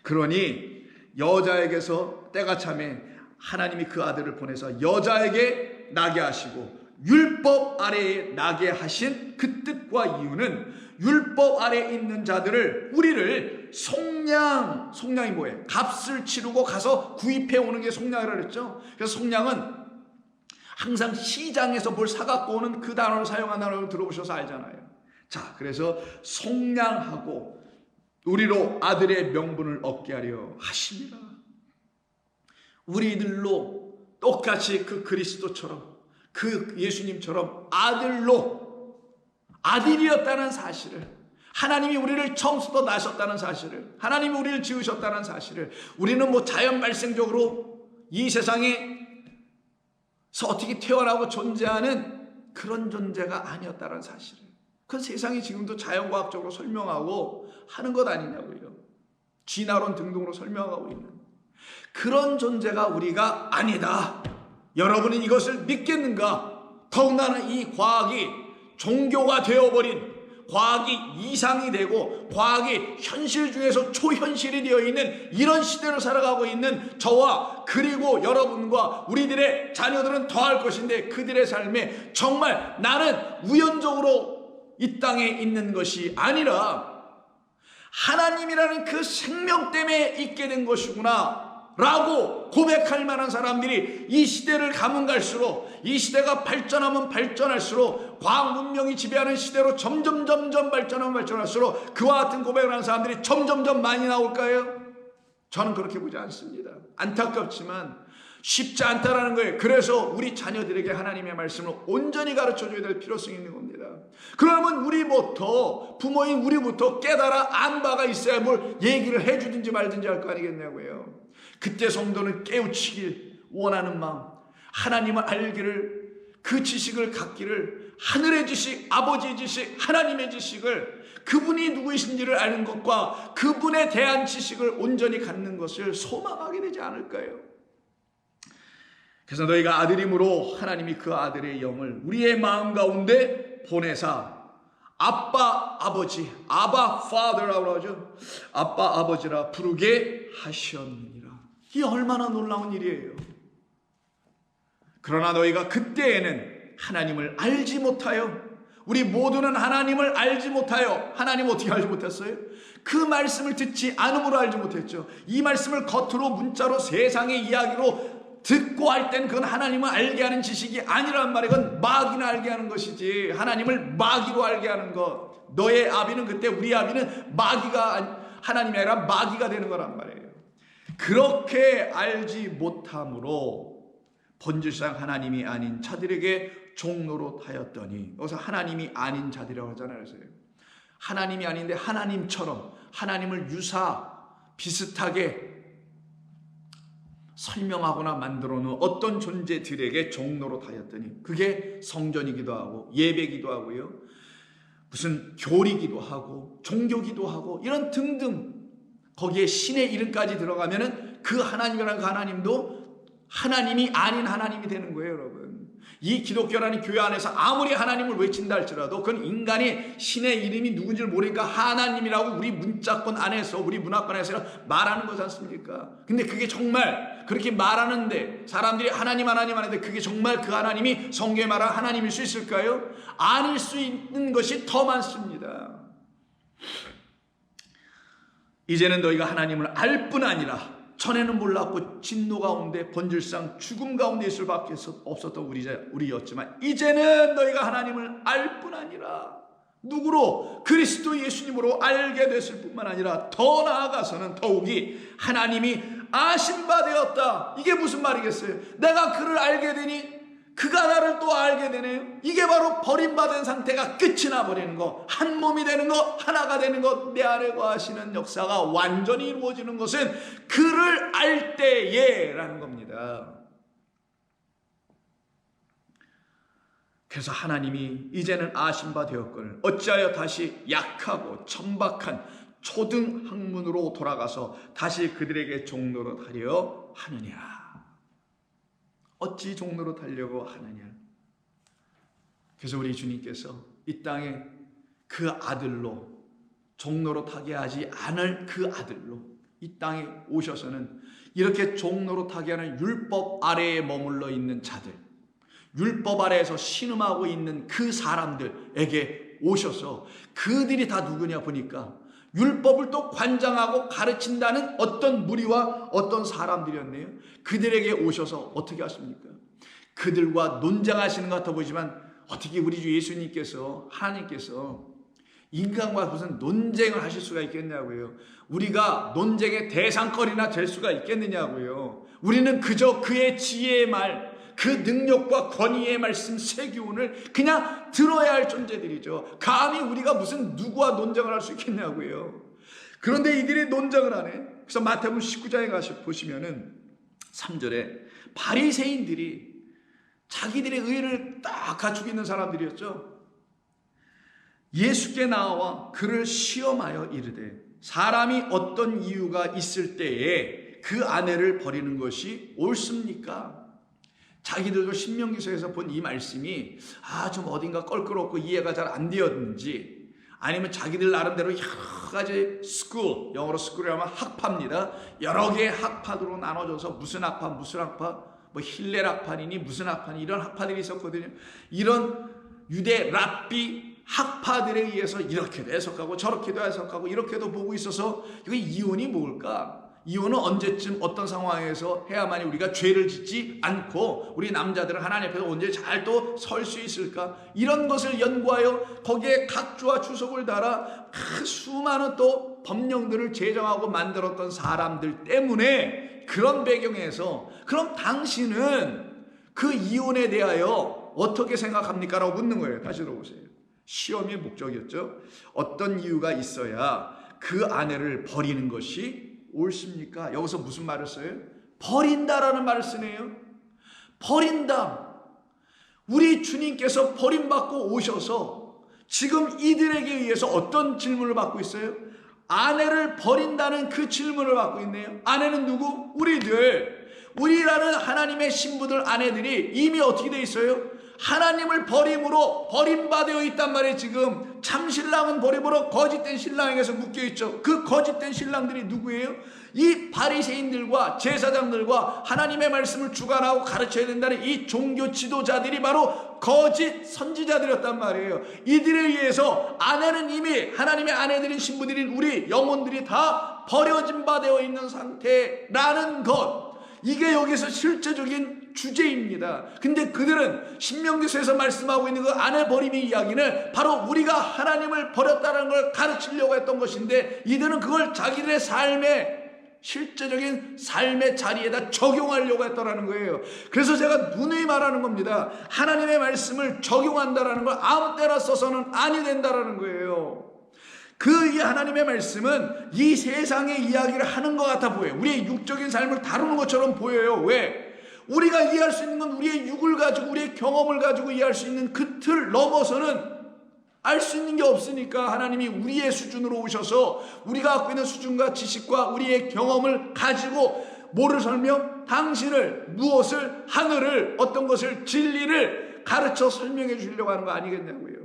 그러니 여자에게서 때가 차매 하나님이 그 아들을 보내서 여자에게 나게 하시고 율법 아래에 나게 하신 그 뜻과 이유는 율법 아래에 있는 자들을 우리를 속량이 뭐예요? 값을 치르고 가서 구입해 오는 게 속량이라고 그랬죠. 그래서 속량은 항상 시장에서 뭘 사갖고 오는 그 단어를 사용한다는 걸 들어보셔서 알잖아요. 자, 그래서 속량하고 우리로 아들의 명분을 얻게 하려 하십니다. 우리들로 똑같이 그 그리스도처럼 그 예수님처럼 아들이었다는 사실을, 하나님이 우리를 처음부터 나셨다는 사실을, 하나님이 우리를 지으셨다는 사실을, 우리는 뭐 자연 발생적으로 이 세상에서 어떻게 태어나고 존재하는 그런 존재가 아니었다는 사실을, 그 세상이 지금도 자연과학적으로 설명하고 하는 것 아니냐고요. 진화론 등등으로 설명하고 있는 그런 존재가 우리가 아니다. 여러분은 이것을 믿겠는가? 더군다나 이 과학이 종교가 되어버린, 과학이 이상이 되고 과학이 현실 중에서 초현실이 되어 있는 이런 시대를 살아가고 있는 저와 그리고 여러분과 우리들의 자녀들은 더할 것인데, 그들의 삶에 정말 나는 우연적으로 이 땅에 있는 것이 아니라 하나님이라는 그 생명 때문에 있게 된 것이구나 라고 고백할 만한 사람들이 이 시대를 가면 갈수록, 이 시대가 발전하면 발전할수록, 과학 문명이 지배하는 시대로 점점 발전하면 발전할수록 그와 같은 고백을 하는 사람들이 점점 많이 나올까요? 저는 그렇게 보지 않습니다. 안타깝지만 쉽지 않다라는 거예요. 그래서 우리 자녀들에게 하나님의 말씀을 온전히 가르쳐줘야 될 필요성이 있는 겁니다. 그러면 부모인 우리부터 깨달아 안 바가 있어야 뭘 얘기를 해주든지 말든지 할 거 아니겠냐고요. 그때 성도는 깨우치길 원하는 마음, 하나님을 알기를, 그 지식을 갖기를, 하늘의 지식, 아버지의 지식, 하나님의 지식을, 그분이 누구이신지를 아는 것과 그분에 대한 지식을 온전히 갖는 것을 소망하게 되지 않을까요? 그래서 너희가 아들이므로 하나님이 그 아들의 영을 우리의 마음 가운데 보내사 아빠 아버지, 아바 father라고 하죠. 아빠 아버지라 부르게 하셨느니라. 이 얼마나 놀라운 일이에요. 그러나 너희가 그때에는 하나님을 알지 못하여, 우리 모두는 하나님을 알지 못하여, 하나님 어떻게 알지 못했어요? 그 말씀을 듣지 않음으로 알지 못했죠. 이 말씀을 겉으로 문자로 세상의 이야기로 듣고 할 땐 그건 하나님을 알게 하는 지식이 아니란 말이에요. 그건 마귀나 알게 하는 것이지, 하나님을 마귀로 알게 하는 것. 너의 아비는 그때, 우리 아비는 마귀가, 하나님이 아니라 마귀가 되는 거란 말이에요. 그렇게 알지 못함으로 본질상 하나님이 아닌 자들에게 종노릇 하였더니, 여기서 하나님이 아닌 자들이라고 하잖아요. 그래서 하나님이 아닌데 하나님처럼, 하나님을 비슷하게 설명하거나 만들어 놓은 어떤 존재들에게 종노릇 하였더니, 그게 성전이기도 하고 예배기도 하고요, 무슨 교리기도 하고 종교기도 하고 이런 등등, 거기에 신의 이름까지 들어가면은 그 하나님이라는 그 하나님도 하나님이 아닌 하나님이 되는 거예요, 여러분. 이 기독교라는 교회 안에서 아무리 하나님을 외친다 할지라도 그건 인간이 신의 이름이 누군지를 모르니까 하나님이라고 우리 문자권 안에서, 우리 문화권에서 말하는 거지 않습니까? 근데 그게 정말 그렇게 말하는데, 사람들이 하나님 하는데 그게 정말 그 하나님이 성경에 말한 하나님일 수 있을까요? 아닐 수 있는 것이 더 많습니다. 이제는 너희가 하나님을 알 뿐 아니라, 전에는 몰랐고 진노 가운데 본질상 죽음 가운데 있을 밖에 없었던 우리였지만, 이제는 너희가 하나님을 알 뿐 아니라, 누구로? 그리스도 예수님으로 알게 됐을 뿐만 아니라 더 나아가서는 더욱이 하나님이 아신 바 되었다. 이게 무슨 말이겠어요? 내가 그를 알게 되니 그가 나를 또 알게 되네요. 이게 바로 버림받은 상태가 끝이 나버리는 것, 한 몸이 되는 것, 하나가 되는 것, 내 안에 거하시는 역사가 완전히 이루어지는 것은 그를 알 때에 라는 겁니다. 그래서 하나님이 이제는 아신 바 되었거늘 어찌하여 다시 약하고 천박한 초등 학문으로 돌아가서 다시 그들에게 종노릇 하려 하느냐. 어찌 종노릇 하려고 하느냐. 그래서 우리 주님께서 이 땅에 그 아들로, 종노릇 하게 하지 않을 그 아들로, 이 땅에 오셔서는 이렇게 종노릇하게 하는 율법 아래에 머물러 있는 자들, 율법 아래에서 신음하고 있는 그 사람들에게 오셔서 그들이 다 누구냐 보니까 율법을 또 관장하고 가르친다는 어떤 무리와 어떤 사람들이었네요. 그들에게 오셔서 어떻게 하십니까? 그들과 논쟁하시는 것 같아 보이지만 어떻게 우리 주 예수님께서, 하나님께서 인간과 무슨 논쟁을 하실 수가 있겠냐고요. 우리가 논쟁의 대상거리나 될 수가 있겠느냐고요. 우리는 그저 그의 지혜의 말, 그 능력과 권위의 말씀 세기운을 그냥 들어야 할 존재들이죠. 감히 우리가 무슨 누구와 논쟁을 할 수 있겠냐고요. 그런데 이들이 논쟁을 하네. 그래서 마태복음 19장에 가서 보시면은 3절에 바리새인들이 자기들의 의를 딱 갖추고 있는 사람들이었죠. 예수께 나와 그를 시험하여 이르되 사람이 어떤 이유가 있을 때에 그 아내를 버리는 것이 옳습니까? 자기들도 신명기서에서 본 이 말씀이 좀 어딘가 껄끄럽고 이해가 잘 안 되었는지, 아니면 자기들 나름대로 여러 가지 스쿨, 영어로 스쿨이라면 학파입니다. 여러 개의 학파로 나눠져서 무슨 학파, 뭐 힐렐 학파니 무슨 학파니 이런 학파들이 있었거든요. 이런 유대 랍비 학파들에 의해서 이렇게도 해석하고 저렇게도 해석하고 이렇게도 보고 있어서 이거 이혼이 뭘까? 이혼은 언제쯤 어떤 상황에서 해야만이 우리가 죄를 짓지 않고 우리 남자들은 하나님 앞에서 언제 잘 또 설 수 있을까? 이런 것을 연구하여 거기에 각주와 주석을 달아 수많은 또 법령들을 제정하고 만들었던 사람들 때문에 그런 배경에서 그럼 당신은 그 이혼에 대하여 어떻게 생각합니까? 라고 묻는 거예요. 다시 들어보세요. 시험의 목적이었죠. 어떤 이유가 있어야 그 아내를 버리는 것이 옳습니까? 여기서 무슨 말을 써요? 버린다라는 말을 쓰네요. 버린다. 우리 주님께서 버림받고 오셔서 지금 이들에게 의해서 어떤 질문을 받고 있어요? 아내를 버린다는 그 질문을 받고 있네요. 아내는 누구? 우리들. 우리라는 하나님의 신부들 아내들이 이미 어떻게 돼 있어요? 하나님을 버림으로 버림받아 있단 말이에요. 지금 참신랑은 버림으로 거짓된 신랑에게서 묶여있죠. 그 거짓된 신랑들이 누구예요? 이 바리새인들과 제사장들과 하나님의 말씀을 주관하고 가르쳐야 된다는 이 종교 지도자들이 바로 거짓 선지자들이었단 말이에요. 이들에 의해서 아내는 이미 하나님의 아내들인 신부들인 우리 영혼들이 다 버려진 바 되어 있는 상태라는 것, 이게 여기서 실제적인 주제입니다. 근데 그들은 신명기서에서 말씀하고 있는 그 아내 버림의 이야기는 바로 우리가 하나님을 버렸다는 걸 가르치려고 했던 것인데, 이들은 그걸 자기들의 삶의 실제적인 삶의 자리에다 적용하려고 했더라는 거예요. 그래서 제가 누누이 말하는 겁니다. 하나님의 말씀을 적용한다라는 걸 아무 때나 써서는 아니 된다라는 거예요. 그 이 하나님의 말씀은 이 세상의 이야기를 하는 것 같아 보여요. 우리의 육적인 삶을 다루는 것처럼 보여요. 왜? 우리가 이해할 수 있는 건 우리의 육을 가지고 우리의 경험을 가지고 이해할 수 있는 그 틀 넘어서는 알 수 있는 게 없으니까 하나님이 우리의 수준으로 오셔서 우리가 갖고 있는 수준과 지식과 우리의 경험을 가지고 뭐를 설명? 당신을, 무엇을, 하늘을, 어떤 것을, 진리를 가르쳐 설명해 주려고 하는 거 아니겠냐고요.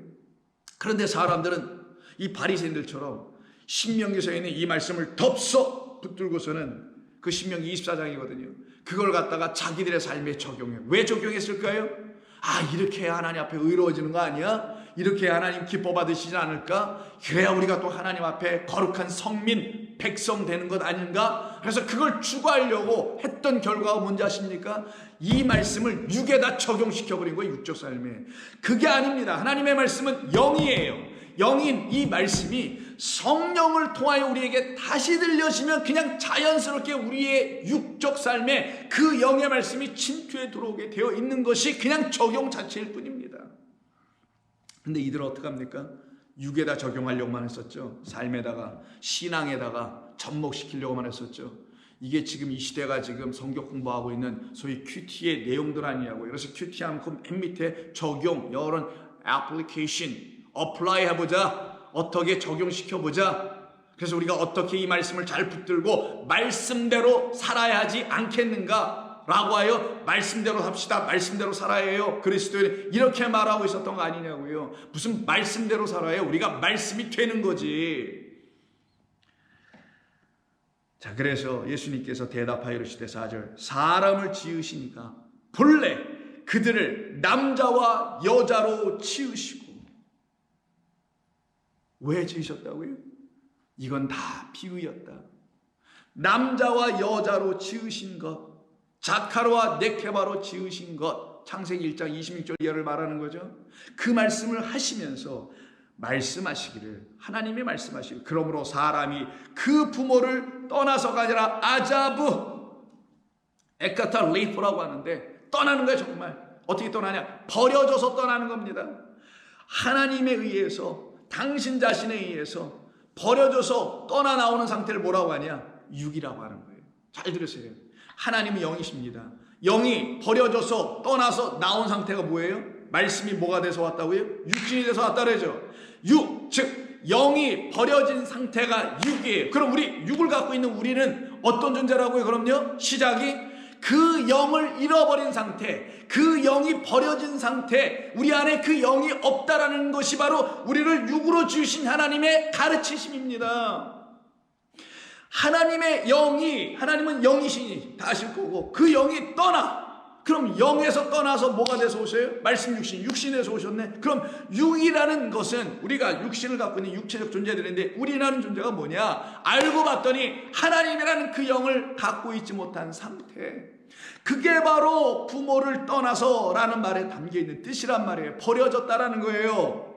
그런데 사람들은 이 바리새인들처럼 신명기서에 있는 이 말씀을 덥석 붙들고서는, 그 신명기 24장이거든요. 그걸 갖다가 자기들의 삶에 적용해. 왜 적용했을까요? 이렇게 해야 하나님 앞에 의로워지는 거 아니야? 이렇게 해야 하나님 기뻐 받으시지 않을까? 그래야 우리가 또 하나님 앞에 거룩한 성민, 백성 되는 것 아닌가? 그래서 그걸 추구하려고 했던 결과가 뭔지 아십니까? 이 말씀을 육에다 적용시켜버린 거예요. 육적 삶에. 그게 아닙니다. 하나님의 말씀은 영이에요. 영인 이 말씀이 성령을 통하여 우리에게 다시 들려지면 그냥 자연스럽게 우리의 육적 삶에 그 영의 말씀이 침투해 들어오게 되어 있는 것이 그냥 적용 자체일 뿐입니다. 근데 이들은 어떻게 합니까? 육에다 적용하려고만 했었죠. 삶에다가, 신앙에다가 접목시키려고만 했었죠. 이게 지금 이 시대가 지금 성경 공부하고 있는 소위 큐티의 내용들 아니냐고요. 그래서 큐티 하면 그 맨 밑에 적용, 영어로는 application, apply 해보자, 어떻게 적용시켜보자. 그래서 우리가 어떻게 이 말씀을 잘 붙들고 말씀대로 살아야 하지 않겠는가 라고 하여 말씀대로 삽시다, 말씀대로 살아야 해요. 그리스도인이 이렇게 말하고 있었던 거 아니냐고요. 무슨 말씀대로 살아야 우리가 말씀이 되는 거지. 자, 그래서 예수님께서 대답하여 이르시되 4절 사람을 지으시니까 본래 그들을 남자와 여자로 지으시고. 왜 지으셨다고요? 이건 다 비유였다. 남자와 여자로 지으신 것, 자카르와 네케바로 지으신 것, 창세기 1장 26절 이하를 말하는 거죠. 그 말씀을 하시면서 말씀하시기를, 하나님이 말씀하시기를, 그러므로 사람이 그 부모를 떠나서가 아니라 아자브 에카타 리프라고 하는데 떠나는 거예요. 정말 어떻게 떠나냐? 버려져서 떠나는 겁니다. 하나님에 의해서, 당신 자신에 의해서 버려져서 떠나 나오는 상태를 뭐라고 하냐? 육이라고 하는 거예요. 잘 들으세요. 하나님은 영이십니다. 영이 버려져서 떠나서 나온 상태가 뭐예요? 말씀이 뭐가 돼서 왔다고요? 육신이 돼서 왔다 그러죠. 육, 즉 영이 버려진 상태가 육이에요. 그럼 우리 육을 갖고 있는 우리는 어떤 존재라고요? 그럼요, 시작이 그 영을 잃어버린 상태, 그 영이 버려진 상태, 우리 안에 그 영이 없다라는 것이 바로 우리를 육으로 지으신 하나님의 가르치심입니다. 하나님의 영이, 하나님은 영이시니 다 아실 거고, 그 영이 떠나, 그럼 영에서 떠나서 뭐가 돼서 오세요? 말씀 육신에서 오셨네. 그럼 육이라는 것은 우리가 육신을 갖고 있는 육체적 존재들인데, 우리라는 존재가 뭐냐? 알고 봤더니 하나님이라는 그 영을 갖고 있지 못한 상태. 그게 바로 부모를 떠나서라는 말에 담겨있는 뜻이란 말이에요. 버려졌다라는 거예요.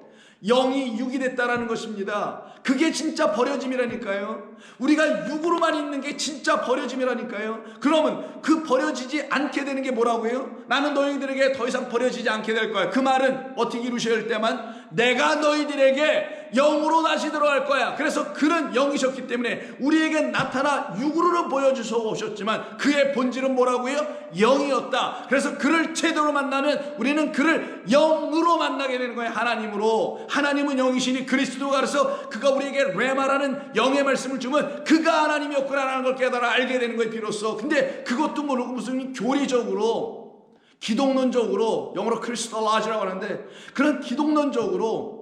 영이 육이 됐다라는 것입니다. 그게 진짜 버려짐이라니까요. 우리가 육으로만 있는 게 진짜 버려짐이라니까요. 그러면 그 버려지지 않게 되는 게 뭐라고요? 나는 너희들에게 더 이상 버려지지 않게 될 거야. 그 말은 어떻게 이루셔야 할 때만 내가 너희들에게 영으로 다시 들어갈 거야. 그래서 그는 영이셨기 때문에 우리에게 나타나 육으로 보여주셔 오셨지만 그의 본질은 뭐라고요? 영이었다. 그래서 그를 제대로 만나면 우리는 그를 영으로 만나게 되는 거예요. 하나님으로. 하나님은 영이시니 그리스도가, 그래서 그가 우리에게 레마라는 영의 말씀을 주면 그가 하나님이었구나라는 걸 깨달아 알게 되는 거예요, 비로소. 근데 그것도 모르고 무슨 교리적으로, 기독론적으로, 영어로 크리스톨라지라고 하는데, 그런 기독론적으로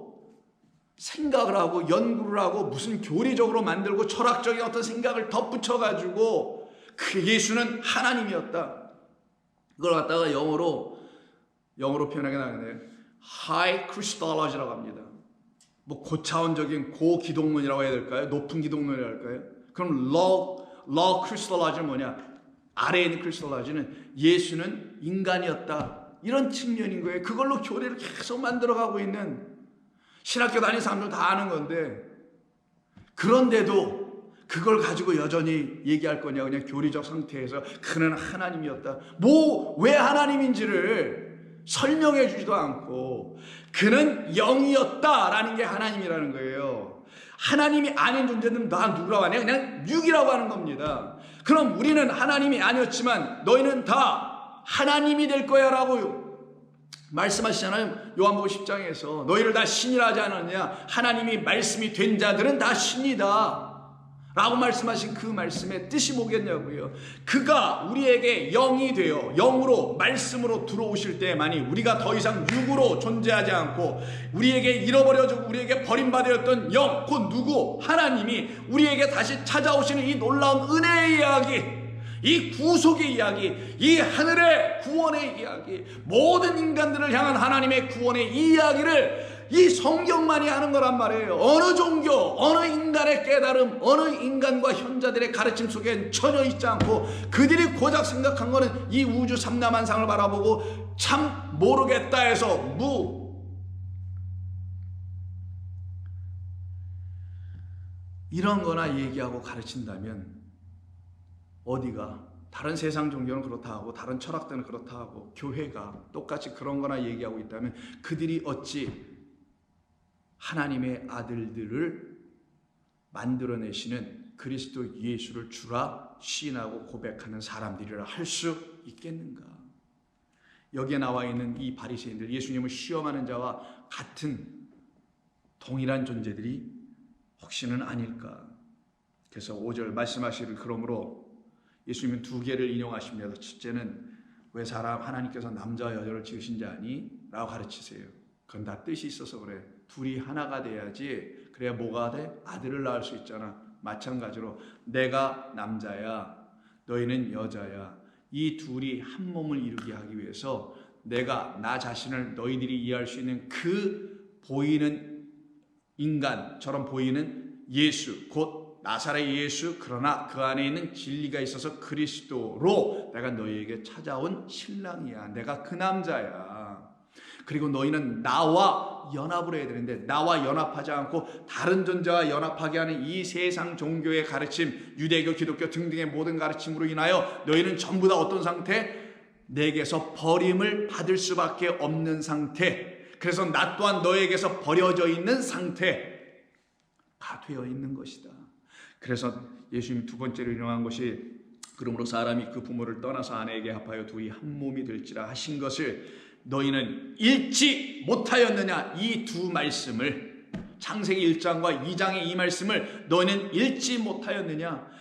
생각을 하고 연구를 하고 무슨 교리적으로 만들고 철학적인 어떤 생각을 덧붙여가지고 그 예수는 하나님이었다, 그걸 갖다가 영어로 표현하게 나가는데요, 하이 크리스톨라지라고 합니다. 뭐 고차원적인 고기독론이라고 해야 될까요? 높은 기독론이라고 할까요? 그럼 러 크리스톨라지는 뭐냐? 아래에 있는 크리스톨라지는 예수는 인간이었다, 이런 측면인 거예요. 그걸로 교리를 계속 만들어가고 있는, 신학교 다니는 사람들 다 아는 건데, 그런데도 그걸 가지고 여전히 얘기할 거냐? 그냥 교리적 상태에서 그는 하나님이었다, 왜 하나님인지를 설명해 주지도 않고 그는 영이었다라는 게 하나님이라는 거예요. 하나님이 아닌 존재는 나 누구라고 하냐? 그냥 육이라고 하는 겁니다. 그럼 우리는 하나님이 아니었지만 너희는 다 하나님이 될 거야 라고 말씀하시잖아요. 요한복음 10장에서 너희를 다 신이라 하지 않았냐? 하나님이 말씀이 된 자들은 다 신이다 라고 말씀하신 그 말씀의 뜻이 뭐겠냐고요. 그가 우리에게 영이 되어 영으로 말씀으로 들어오실 때만이 우리가 더 이상 육으로 존재하지 않고 우리에게 잃어버려지고 우리에게 버림받았던 영, 곧 누구? 하나님이 우리에게 다시 찾아오시는 이 놀라운 은혜의 이야기, 이 구속의 이야기, 이 하늘의 구원의 이야기, 모든 인간들을 향한 하나님의 구원의 이야기를 이 성경만이 하는 거란 말이에요. 어느 종교, 어느 인간의 깨달음, 어느 인간과 현자들의 가르침 속엔 전혀 있지 않고, 그들이 고작 생각한 거는 이 우주 삼라만상을 바라보고 참 모르겠다 해서 이런 거나 얘기하고 가르친다면, 어디가 다른 세상 종교는 그렇다 하고 다른 철학들은 그렇다 하고 교회가 똑같이 그런 거나 얘기하고 있다면 그들이 어찌 하나님의 아들들을 만들어내시는 그리스도 예수를 주라 시인하고 고백하는 사람들이라 할 수 있겠는가? 여기에 나와 있는 이 바리새인들, 예수님을 시험하는 자와 같은 동일한 존재들이 혹시는 아닐까? 그래서 5절 말씀하시기를, 그러므로 예수님은 두 개를 인용하십니다. 첫째는 왜 하나님께서 남자와 여자를 지으신지 아니? 라고 가르치세요. 그건 다 뜻이 있어서 그래. 둘이 하나가 돼야지, 그래야 뭐가 돼? 아들을 낳을 수 있잖아. 마찬가지로 내가 남자야, 너희는 여자야. 이 둘이 한 몸을 이루게 하기 위해서 내가 나 자신을 너희들이 이해할 수 있는 그 보이는 인간처럼 보이는 예수, 곧 나사렛 예수, 그러나 그 안에 있는 진리가 있어서 그리스도로 내가 너희에게 찾아온 신랑이야. 내가 그 남자야. 그리고 너희는 나와 연합을 해야 되는데, 나와 연합하지 않고 다른 존재와 연합하게 하는 이 세상 종교의 가르침, 유대교, 기독교 등등의 모든 가르침으로 인하여 너희는 전부 다 어떤 상태? 내게서 버림을 받을 수밖에 없는 상태. 그래서 나 또한 너에게서 버려져 있는 상태가 되어 있는 것이다. 그래서 예수님이 두 번째로 인용한 것이, 그러므로 사람이 그 부모를 떠나서 아내에게 합하여 둘이 한 몸이 될지라 하신 것을 너희는 읽지 못하였느냐. 이 두 말씀을, 창세기 1장과 2장의 이 말씀을 너희는 읽지 못하였느냐.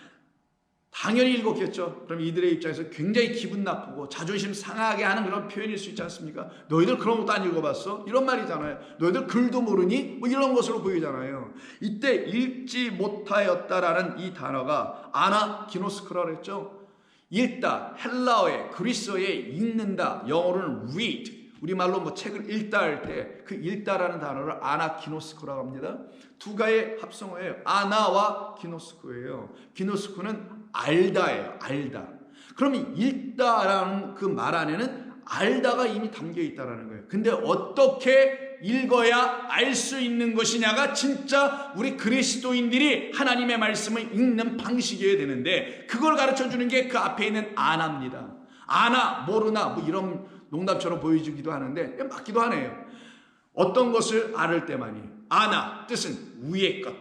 당연히 읽었겠죠. 그럼 이들의 입장에서 굉장히 기분 나쁘고 자존심 상하게 하는 그런 표현일 수 있지 않습니까? 너희들 그런 것도 안 읽어봤어? 이런 말이잖아요. 너희들 글도 모르니? 뭐 이런 것으로 보이잖아요. 이때 읽지 못하였다라는 이 단어가 아나기노스코라고 했죠. 읽다, 헬라어에, 그리스어에 읽는다, 영어로는 read, 우리말로 뭐 책을 읽다 할 때 그 읽다라는 단어를 아나기노스코라고 합니다. 두 가의 합성어예요. 아나와 기노스코예요. 기노스코는 알다예요. 알다. 그럼 읽다라는 그 말 안에는 알다가 이미 담겨 있다라는 거예요. 근데 어떻게 읽어야 알 수 있는 것이냐가 진짜 우리 그리스도인들이 하나님의 말씀을 읽는 방식이어야 되는데, 그걸 가르쳐 주는 게 그 앞에 있는 아나입니다. 아나, 모르나 뭐 이런 농담처럼 보여주기도 하는데 맞기도 하네요. 어떤 것을 알을 때만이. 아나, 뜻은 위의 것.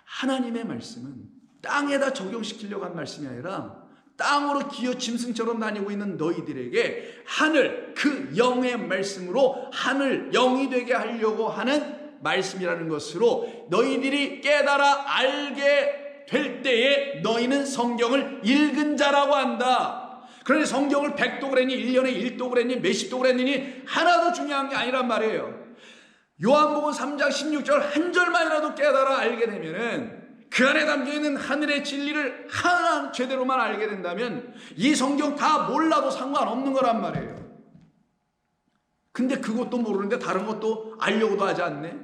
하나님의 말씀은 땅에다 적용시키려고 한 말씀이 아니라 땅으로 기어 짐승처럼 다니고 있는 너희들에게 하늘, 그 영의 말씀으로 하늘 영이 되게 하려고 하는 말씀이라는 것으로 너희들이 깨달아 알게 될 때에 너희는 성경을 읽은 자라고 한다. 그러니 성경을 100독을 했니, 1년에 1독을 했니, 몇십 독을 했니, 하나도 중요한 게 아니란 말이에요. 요한복음 3장 16절 한 절만이라도 깨달아 알게 되면은, 그 안에 담겨있는 하늘의 진리를 하나 제대로만 알게 된다면 이 성경 다 몰라도 상관없는 거란 말이에요. 근데 그것도 모르는데 다른 것도 알려고도 하지 않네?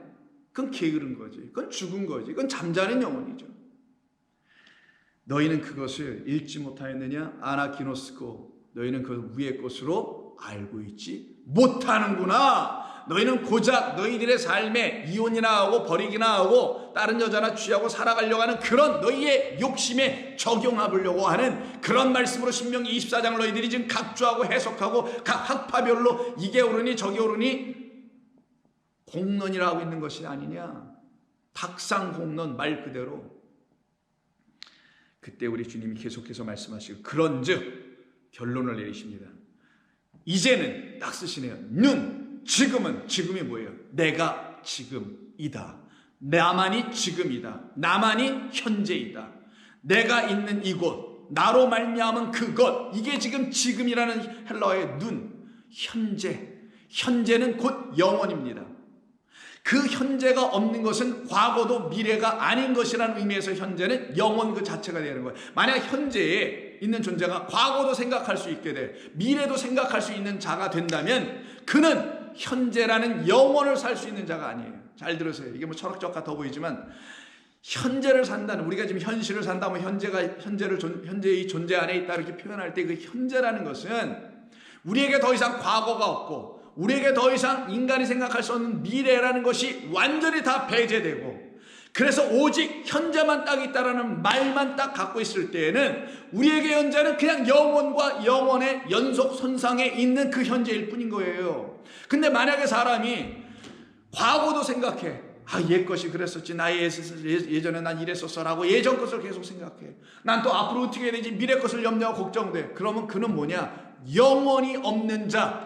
그건 게으른 거지. 그건 죽은 거지. 그건 잠자는 영혼이죠. 너희는 그것을 읽지 못하였느냐? 아나기노스코, 너희는 그 위의 것으로 알고 있지 못하는구나. 너희는 고작 너희들의 삶에 이혼이나 하고 버리기나 하고 다른 여자나 취하고 살아가려고 하는 그런 너희의 욕심에 적용하려고 하는 그런 말씀으로 신명기 24장을 너희들이 지금 각주하고 해석하고 각 학파별로 이게 옳으니 저게 옳으니 공론이라 하고 있는 것이 아니냐. 박상공론 말 그대로. 그때 우리 주님이 계속해서 말씀하시고 그런즉 결론을 내리십니다. 이제는 딱 쓰시네요. 지금은, 지금이 뭐예요? 내가 지금이다. 나만이 지금이다. 나만이 현재이다. 내가 있는 이곳, 나로 말미암은 그것, 이게 지금 지금이라는 헬라어의 현재. 현재는 곧 영원입니다. 그 현재가 없는 것은 과거도 미래가 아닌 것이라는 의미에서 현재는 영원 그 자체가 되는 거예요. 만약 현재에 있는 존재가 과거도 생각할 수 있게 돼, 미래도 생각할 수 있는 자가 된다면 그는 현재라는 영원을 살 수 있는 자가 아니에요. 잘 들으세요. 이게 뭐 철학적 같아 보이지만 현재를 산다는, 우리가 지금 현실을 산다면 현재의 존재 안에 있다 이렇게 표현할 때 그 현재라는 것은 우리에게 더 이상 과거가 없고 우리에게 더 이상 인간이 생각할 수 없는 미래라는 것이 완전히 다 배제되고, 그래서 오직 현재만 딱 있다라는 말만 딱 갖고 있을 때에는 우리에게 현재는 그냥 영원과 영원의 연속선상에 있는 그 현재일 뿐인 거예요. 근데 만약에 사람이 과거도 생각해. 옛 것이 그랬었지. 예전에 난 이랬었어라고 예전 것을 계속 생각해. 난 또 앞으로 어떻게 해야 되지? 미래 것을 염려하고 걱정돼. 그러면 그는 뭐냐? 영원이 없는 자.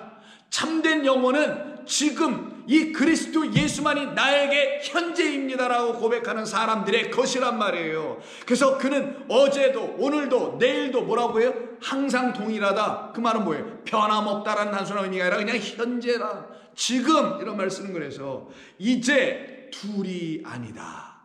참된 영혼은 지금 이 그리스도 예수만이 나에게 현재입니다라고 고백하는 사람들의 것이란 말이에요. 그래서 그는 어제도 오늘도 내일도 뭐라고 해요? 항상 동일하다. 그 말은 뭐예요? 변함없다라는 단순한 의미가 아니라 그냥 현재라, 지금, 이런 말 쓰는 거라서 이제 둘이 아니다.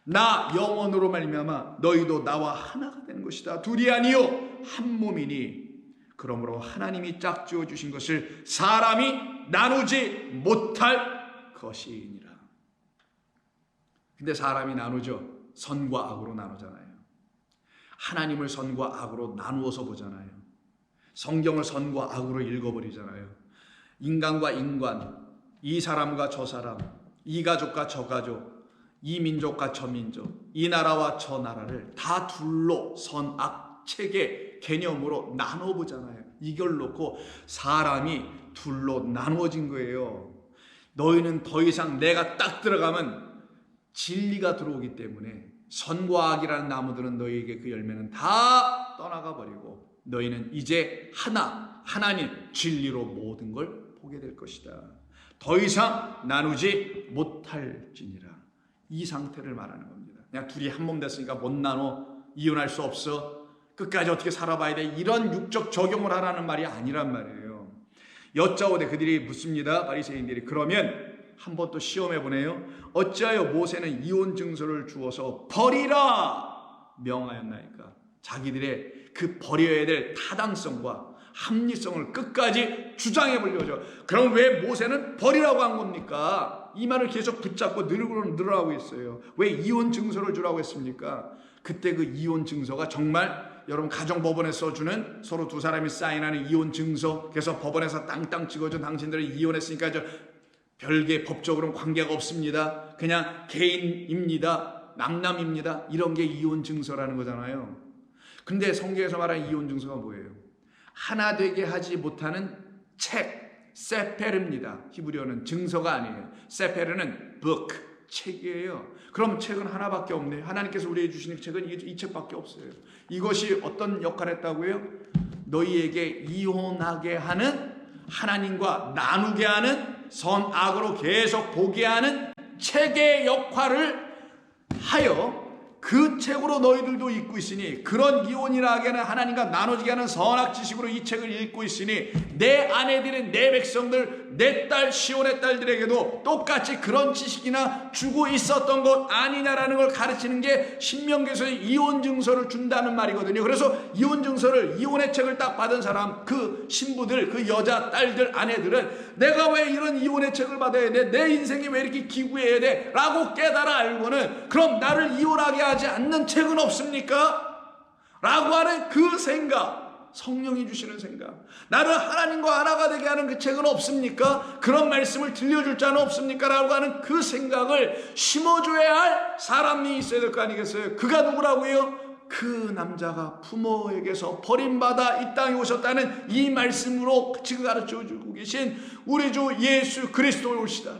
나 영원으로 말미암아 너희도 나와 하나가 되는 것이다. 둘이 아니요 한 몸이니 그러므로 하나님이 짝지어 주신 것을 사람이 나누지 못할 것이니라. 근데 사람이 나누죠. 선과 악으로 나누잖아요. 하나님을 선과 악으로 나누어서 보잖아요. 성경을 선과 악으로 읽어버리잖아요. 인간과 인간, 이 사람과 저 사람, 이 가족과 저 가족, 이 민족과 저 민족, 이 나라와 저 나라를 다 둘로 선악 체계 개념으로 나눠보잖아요. 이걸 놓고 사람이 둘로 나누어진 거예요. 너희는 더 이상 내가 딱 들어가면 진리가 들어오기 때문에 선과 악이라는 나무들은 너희에게 그 열매는 다 떠나가 버리고 너희는 이제 하나님 진리로 모든 걸 보게 될 것이다. 더 이상 나누지 못할지니라. 이 상태를 말하는 겁니다. 그냥 둘이 한 몸 됐으니까 못 나눠, 이혼할 수 없어, 끝까지 어떻게 살아봐야 돼, 이런 육적 적용을 하라는 말이 아니란 말이에요. 여짜오되 그들이 묻습니다. 바리새인들이 그러면 한번 또 시험해 보네요. 어찌하여 모세는 이혼 증서를 주어서 버리라 명하였나이까. 자기들의 그 버려야 될 타당성과 합리성을 끝까지 주장해 보려고. 그럼 왜 모세는 버리라고 한 겁니까? 이 말을 계속 붙잡고 늘어나고 있어요. 왜 이혼 증서를 주라고 했습니까? 그때 그 이혼 증서가 정말 여러분 가정법원에 써주는 서로 두 사람이 사인하는 이혼 증서, 그래서 법원에서 땅땅 찍어준 당신들이 이혼했으니까 저 별개 법적으로는 관계가 없습니다. 그냥 개인입니다. 남남입니다. 이런 게 이혼 증서라는 거잖아요. 근데 성경에서 말하는 이혼 증서가 뭐예요? 하나 되게 하지 못하는 책, 세페르입니다. 히브리어는 증서가 아니에요. 세페르는 book, 책이에요. 그럼 책은 하나밖에 없네요. 하나님께서 우리에게 주시는 책은 이 책밖에 없어요. 이것이 어떤 역할을 했다고요? 너희에게 이혼하게 하는, 하나님과 나누게 하는, 선악으로 계속 보게 하는 책의 역할을 하여 그 책으로 너희들도 읽고 있으니, 그런 이혼이라 하게는 하나님과 나눠지게 하는 선악 지식으로 이 책을 읽고 있으니 내 아내들인 내 백성들, 내 딸 시온의 딸들에게도 똑같이 그런 지식이나 주고 있었던 것 아니냐라는 걸 가르치는 게 신명기에서 이혼 증서를 준다는 말이거든요. 그래서 이혼 증서를, 이혼의 책을 딱 받은 사람, 그 신부들, 그 여자 딸들, 아내들은 내가 왜 이런 이혼의 책을 받아야 돼? 내 인생이 왜 이렇게 기구해야 돼? 라고 깨달아 알고는 그럼 나를 이혼하게 하지 않는 책은 없습니까? 라고 하는 그 생각, 성령이 주시는 생각, 나를 하나님과 하나가 되게 하는 그 책은 없습니까? 그런 말씀을 들려줄 자는 없습니까? 라고 하는 그 생각을 심어줘야 할 사람이 있어야 될 거 아니겠어요? 그가 누구라고요? 그 남자가 부모에게서 버림받아 이 땅에 오셨다는 이 말씀으로 지금 가르쳐주고 계신 우리 주 예수 그리스도의 오시다.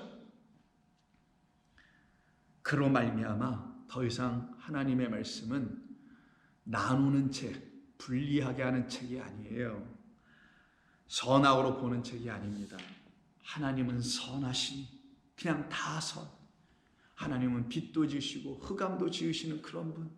그로 말미암아 더 이상 하나님의 말씀은 나누는 책, 분리하게 하는 책이 아니에요. 선악으로 보는 책이 아닙니다. 하나님은 선하시니 그냥 다 선. 하나님은 빛도 지으시고 흑암도 지으시는 그런 분.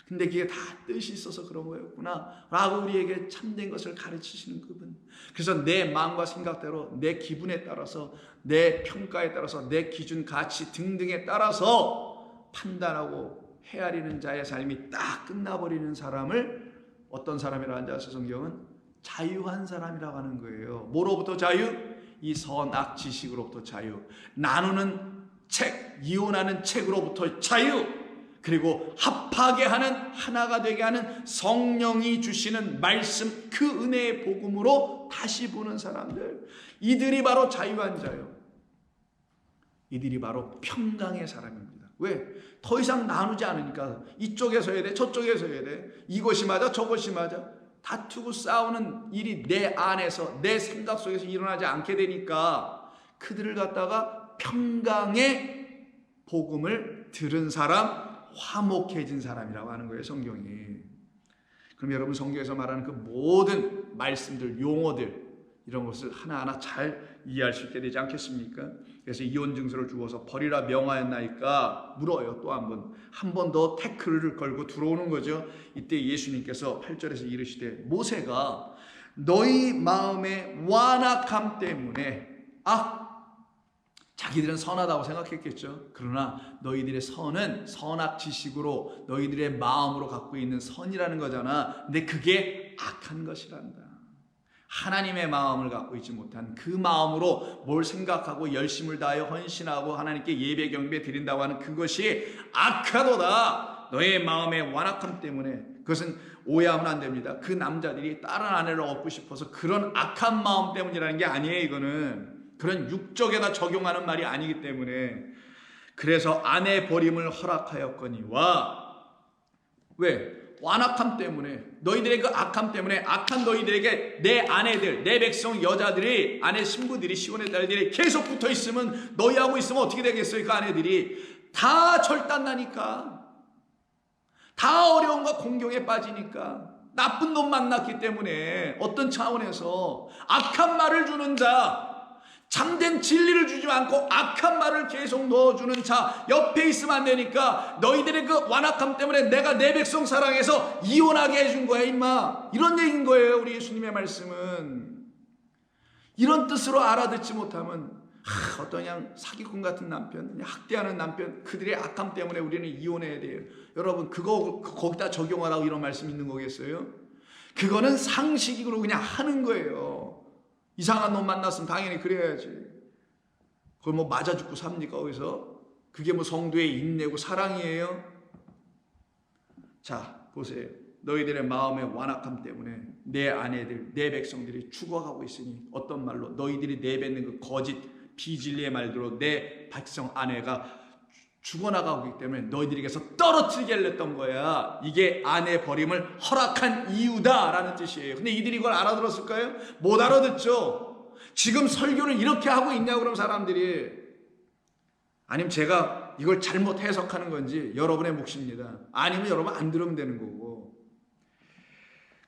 근데 그게 다 뜻이 있어서 그런 거였구나 라고 우리에게 참된 것을 가르치시는 그분. 그래서 내 마음과 생각대로, 내 기분에 따라서, 내 평가에 따라서, 내 기준, 가치 등등에 따라서 판단하고 헤아리는 자의 삶이 딱 끝나버리는 사람을 어떤 사람이라고 하는지 아세요? 성경은 자유한 사람이라고 하는 거예요. 뭐로부터 자유? 이 선악 지식으로부터 자유. 나누는 책, 이혼하는 책으로부터 자유. 그리고 합하게 하는, 하나가 되게 하는 성령이 주시는 말씀, 그 은혜의 복음으로 다시 보는 사람들, 이들이 바로 자유한 자요. 이들이 바로 평강의 사람입니다. 왜? 더 이상 나누지 않으니까. 이쪽에서 해야 돼, 저쪽에서 해야 돼, 이것이 맞아, 저것이 맞아, 다투고 싸우는 일이 내 안에서, 내 생각 속에서 일어나지 않게 되니까 그들을 갖다가 평강의 복음을 들은 사람, 화목해진 사람이라고 하는 거예요, 성경이. 그럼 여러분, 성경에서 말하는 그 모든 말씀들, 용어들, 이런 것을 하나하나 잘 이해할 수 있게 되지 않겠습니까? 그래서 이혼 증서를 주어서 버리라 명하였나이까 물어요. 또 한 번 더 태클을 걸고 들어오는 거죠. 이때 예수님께서 8절에서 이르시되 모세가 너희 마음의 완악함 때문에 자기들은 선하다고 생각했겠죠. 그러나 너희들의 선은 선악 지식으로 너희들의 마음으로 갖고 있는 선이라는 거잖아. 근데 그게 악한 것이란다. 하나님의 마음을 갖고 있지 못한 그 마음으로 뭘 생각하고 열심을 다하여 헌신하고 하나님께 예배 경배 드린다고 하는 그것이 악하도다. 너의 마음의 완악함 때문에. 그것은 오해하면 안 됩니다. 그 남자들이 다른 아내를 얻고 싶어서 그런 악한 마음 때문이라는 게 아니에요. 이거는 그런 육적에다 적용하는 말이 아니기 때문에. 그래서 아내 버림을 허락하였거니와, 왜? 완악함 때문에, 너희들의 그 악함 때문에, 악한 너희들에게 내 아내들, 내 백성 여자들이, 아내 신부들이, 시온의 딸들이 계속 붙어 있으면, 너희하고 있으면 어떻게 되겠어요? 그 아내들이 다 절단나니까, 다 어려움과 공경에 빠지니까, 나쁜 놈 만났기 때문에. 어떤 차원에서 악한 말을 주는 자, 참된 진리를 주지 않고 악한 말을 계속 넣어주는 자 옆에 있으면 안 되니까, 너희들의 그 완악함 때문에 내가 내 백성 사랑해서 이혼하게 해준 거야 임마. 이런 얘기인 거예요. 우리 예수님의 말씀은. 이런 뜻으로 알아듣지 못하면 어떤 그냥 사기꾼 같은 남편, 그냥 학대하는 남편, 그들의 악함 때문에 우리는 이혼해야 돼요. 여러분, 그거 거기다 적용하라고 이런 말씀 있는 거겠어요? 그거는 상식으로 그냥 하는 거예요. 이상한 놈 만났으면 당연히 그래야지. 그걸 뭐 맞아 죽고 삽니까 거기서? 그게 뭐 성도의 인내고 사랑이에요? 자, 보세요. 너희들의 마음의 완악함 때문에 내 아내들, 내 백성들이 죽어가고 있으니, 어떤 말로? 너희들이 내뱉는 그 거짓 비진리의 말대로 내 백성 아내가 죽어나가고 있기 때문에 너희들에게서 떨어뜨리게 하려던 거야. 이게 아내 버림을 허락한 이유다라는 뜻이에요. 근데 이들이 이걸 알아들었을까요? 못 알아듣죠. 지금 설교를 이렇게 하고 있냐고 그럼 사람들이. 아니면 제가 이걸 잘못 해석하는 건지 여러분의 몫입니다. 아니면 여러분 안 들으면 되는 거고.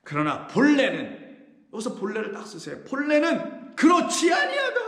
그러나 본래는, 여기서 본래를 딱 쓰세요. 본래는 그렇지 아니하다.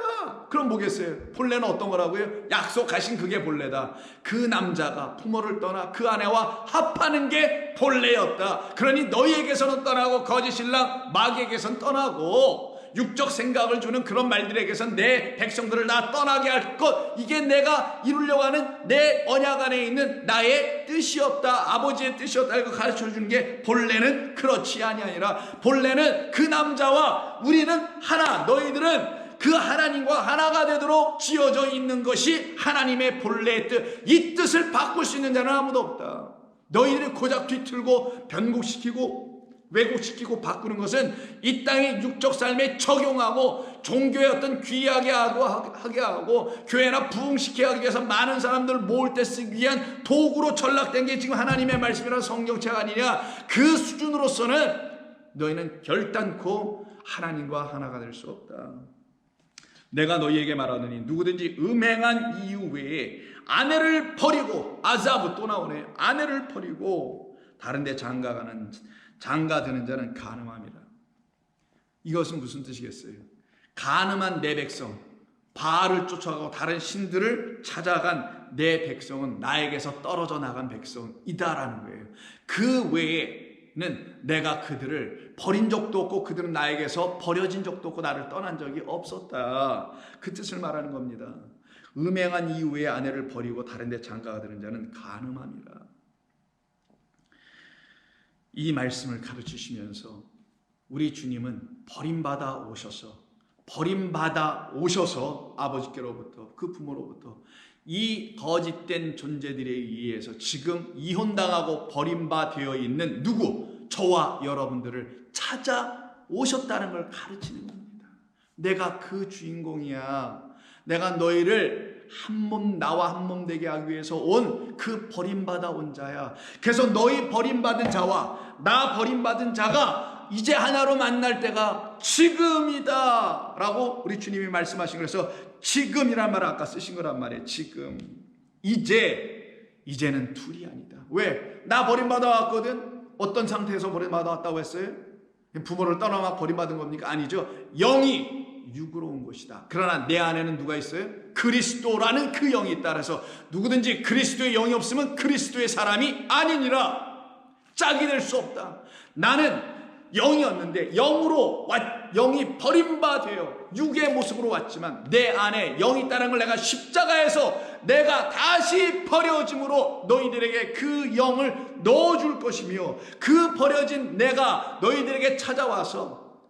그럼 뭐겠어요? 본래는 어떤 거라고요? 약속하신 그게 본래다. 그 남자가 부모를 떠나 그 아내와 합하는 게 본래였다. 그러니 너희에게서는 떠나고 거짓 신랑 마귀에게서는 떠나고 육적 생각을 주는 그런 말들에게서는 내 백성들을 나 떠나게 할 것, 이게 내가 이루려고 하는 내 언약 안에 있는 나의 뜻이었다. 아버지의 뜻이었다. 이거 가르쳐주는 게 본래는 그렇지 아니하니라. 본래는 그 남자와 우리는 하나, 너희들은 그 하나님과 하나가 되도록 지어져 있는 것이 하나님의 본래의 뜻. 이 뜻을 바꿀 수 있는 자는 아무도 없다. 너희들이 고작 뒤틀고 변곡시키고 왜곡시키고 바꾸는 것은 이 땅의 육적 삶에 적용하고 종교의 어떤 귀하게 하게 하고 교회나 부흥시키게 하기 위해서 많은 사람들을 모을 때 쓰기 위한 도구로 전락된 게 지금 하나님의 말씀이라는 성경책 아니냐. 그 수준으로서는 너희는 결단코 하나님과 하나가 될 수 없다. 내가 너희에게 말하노니 누구든지 음행한 이유 외에 아내를 버리고, 아자브 또 나오네, 아내를 버리고 다른 데 장가드는 자는 간음함이라. 이것은 무슨 뜻이겠어요? 간음한 내 백성, 바알을 쫓아가고 다른 신들을 찾아간 내 백성은 나에게서 떨어져 나간 백성이다라는 거예요. 그 외에는 내가 그들을 버린 적도 없고 그들은 나에게서 버려진 적도 없고 나를 떠난 적이 없었다. 그 뜻을 말하는 겁니다. 음행한 이후에 아내를 버리고 다른 데 장가가 드는 자는 간음함이라. 이 말씀을 가르치시면서 우리 주님은 버림받아 오셔서 아버지께로부터, 그 부모로부터 이 거짓된 존재들에 의해서 지금 이혼당하고 버림받아 있는 누구? 저와 여러분들을 찾아오셨다는 걸 가르치는 겁니다. 내가 그 주인공이야. 내가 너희를 나와 한 몸 되게 하기 위해서 온 그 버림받아 온 자야. 그래서 너희 버림받은 자와 나 버림받은 자가 이제 하나로 만날 때가 지금이다 라고 우리 주님이 말씀하신, 그래서 지금이란 말을 아까 쓰신 거란 말이에요. 지금, 이제는 둘이 아니다. 왜? 나 버림받아 왔거든. 어떤 상태에서 버림받아 왔다고 했어요? 부모를 떠나 버림받은 겁니까? 아니죠. 영이 육으로 온 것이다. 그러나 내 안에는 누가 있어요? 그리스도라는 그 영이 있다. 그래서 누구든지 그리스도의 영이 없으면 그리스도의 사람이 아니니라. 짝이 될 수 없다. 나는 영이었는데 영이 버림받아요. 육의 모습으로 왔지만 내 안에 영이 있다는 걸 내가 십자가에서 내가 다시 버려짐으로 너희들에게 그 영을 넣어줄 것이며, 그 버려진 내가 너희들에게 찾아와서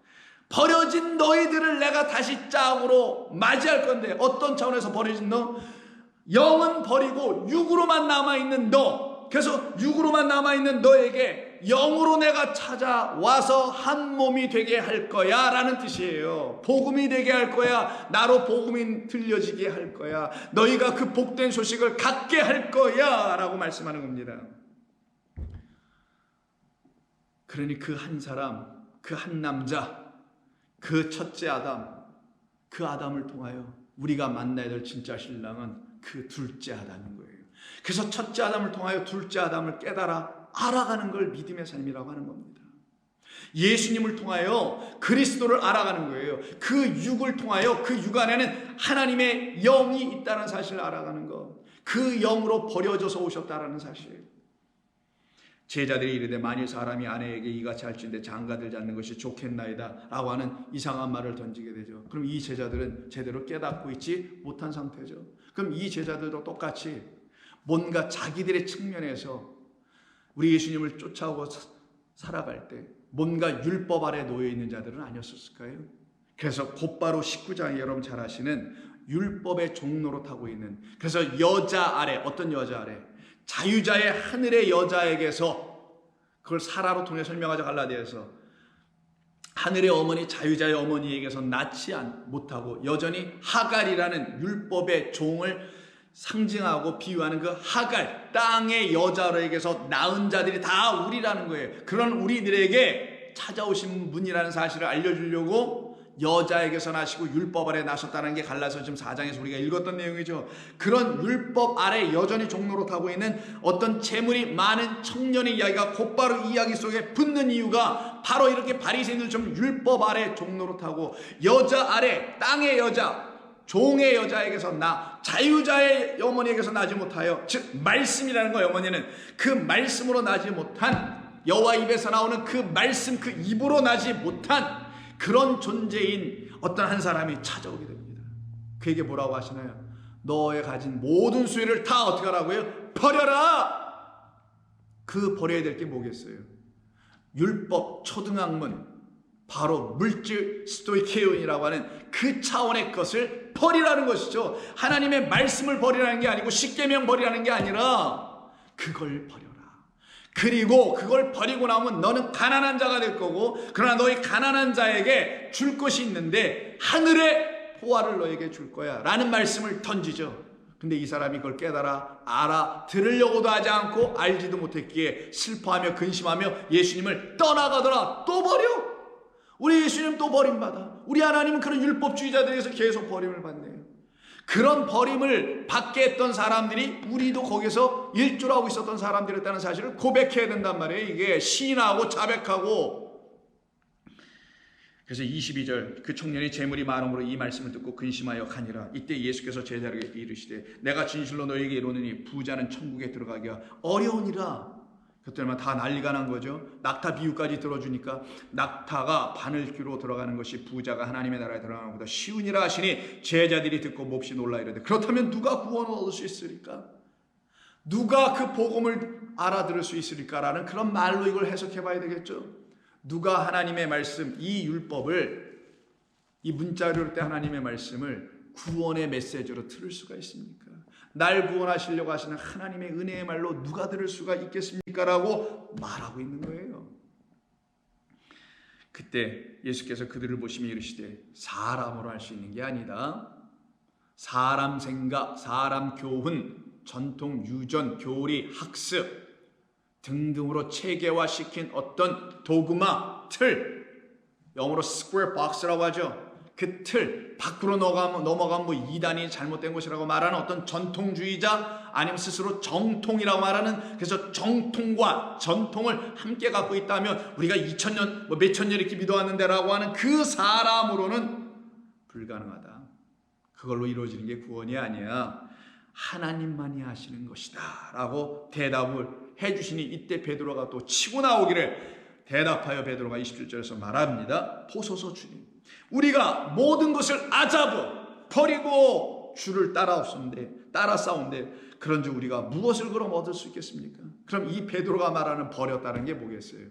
버려진 너희들을 내가 다시 짝으로 맞이할 건데, 어떤 차원에서 버려진 너? 영은 버리고 육으로만 남아있는 너, 그래서 육으로만 남아있는 너에게 영으로 내가 찾아와서 한 몸이 되게 할 거야 라는 뜻이에요. 복음이 되게 할 거야. 나로 복음이 들려지게 할 거야. 너희가 그 복된 소식을 갖게 할 거야 라고 말씀하는 겁니다. 그러니 그 한 사람, 그 한 남자, 그 첫째 아담, 그 아담을 통하여 우리가 만나야 될 진짜 신랑은 그 둘째 아담인 거예요. 그래서 첫째 아담을 통하여 둘째 아담을 깨달아 알아가는 걸 믿음의 삶이라고 하는 겁니다. 예수님을 통하여 그리스도를 알아가는 거예요. 그 육을 통하여 그 육 안에는 하나님의 영이 있다는 사실을 알아가는 것, 그 영으로 버려져서 오셨다라는 사실. 제자들이 이르되 만일 사람이 아내에게 이같이 할진대 장가들지 않는 것이 좋겠나이다 라고 하는 이상한 말을 던지게 되죠. 그럼 이 제자들은 제대로 깨닫고 있지 못한 상태죠. 그럼 이 제자들도 똑같이 뭔가 자기들의 측면에서 우리 예수님을 쫓아오고 살아갈 때 뭔가 율법 아래 놓여 있는 자들은 아니었을까요? 그래서 곧바로 19장에 여러분 잘 아시는 율법의 종로로 타고 있는, 그래서 여자 아래, 어떤 여자 아래? 자유자의 하늘의 여자에게서, 그걸 사라로 통해 설명하자 갈라디아에서, 하늘의 어머니 자유자의 어머니에게서 낳지 못하고 여전히 하갈이라는 율법의 종을 상징하고 비유하는 그 하갈, 땅의 여자로에게서 낳은 자들이 다 우리라는 거예요. 그런 우리들에게 찾아오신 분이라는 사실을 알려주려고 여자에게서 나시고 율법 아래 나셨다는 게 갈라서 지금 4장에서 우리가 읽었던 내용이죠. 그런 율법 아래 여전히 종로로 타고 있는 어떤 재물이 많은 청년의 이야기가 곧바로 이 이야기 속에 붙는 이유가 바로 이렇게 바리새인들처럼 율법 아래 종로로 타고 여자 아래 땅의 여자, 종의 여자에게서 자유자의 어머니에게서 나지 못하여, 즉 말씀이라는 거예요. 어머니는 그 말씀으로 나지 못한, 여호와 입에서 나오는 그 말씀, 그 입으로 나지 못한 그런 존재인 어떤 한 사람이 찾아오게 됩니다. 그에게 뭐라고 하시나요? 너의 가진 모든 수혜를 다 어떻게 하라고요? 버려라. 그 버려야 될 게 뭐겠어요? 율법 초등학문, 바로 물질 스토이케온이라고 하는 그 차원의 것을 버리라는 것이죠. 하나님의 말씀을 버리라는 게 아니고 십계명 버리라는 게 아니라 그걸 버려라. 그리고 그걸 버리고 나면 너는 가난한 자가 될 거고, 그러나 너희 가난한 자에게 줄 것이 있는데 하늘의 보화를 너에게 줄 거야 라는 말씀을 던지죠. 근데 이 사람이 그걸 깨달아 들으려고도 하지 않고 알지도 못했기에 슬퍼하며 근심하며 예수님을 떠나가더라. 또 버려. 우리 예수님 또 버림받아. 우리 하나님은 그런 율법주의자들에게서 계속 버림을 받네요. 그런 버림을 받게 했던 사람들이 우리도 거기서 일조하고 있었던 사람들이었다는 사실을 고백해야 된단 말이에요. 이게 시인하고 자백하고. 그래서 22절, 그 청년이 재물이 많음으로 이 말씀을 듣고 근심하여 가니라. 이때 예수께서 제자들에게 이르시되 내가 진실로 너에게 이르노니 부자는 천국에 들어가기가 어려우니라. 그때만 다 난리가 난 거죠. 낙타 비유까지 들어주니까 낙타가 바늘귀로 들어가는 것이 부자가 하나님의 나라에 들어가는 것보다 쉬우니라 하시니 제자들이 듣고 몹시 놀라 이르되 그렇다면 누가 구원을 얻을 수 있으리까? 누가 그 복음을 알아들을 수 있으리까라는 그런 말로 이걸 해석해 봐야 되겠죠. 누가 하나님의 말씀, 이 율법을, 이 문자료를 때 하나님의 말씀을 구원의 메시지로 들을 수가 있습니까? 날 구원하시려고 하시는 하나님의 은혜의 말로 누가 들을 수가 있겠습니까? 라고 말하고 있는 거예요. 그때 예수께서 그들을 보시며 이르시되 사람으로 할 수 있는 게 아니다. 사람 생각, 사람 교훈, 전통, 유전, 교리, 학습 등등으로 체계화시킨 어떤 도구마, 틀, 영어로 square box라고 하죠. 그 틀 밖으로 넘어가면 뭐 이단이 잘못된 것이라고 말하는 어떤 전통주의자, 아니면 스스로 정통이라고 말하는, 그래서 정통과 전통을 함께 갖고 있다면 우리가 2000년 뭐 몇천 년 이렇게 믿어왔는데라고 하는 그 사람으로는 불가능하다. 그걸로 이루어지는 게 구원이 아니야. 하나님만이 하시는 것이다 라고 대답을 해주시니 이때 베드로가 또 치고 나오기를 대답하여 베드로가 27절에서 말합니다. 보소서 주님, 우리가 모든 것을 아잡아 버리고 주를 따라싸운데 그런즉 우리가 무엇을 그럼 얻을 수 있겠습니까? 그럼 이 베드로가 말하는 버렸다는 게 뭐겠어요?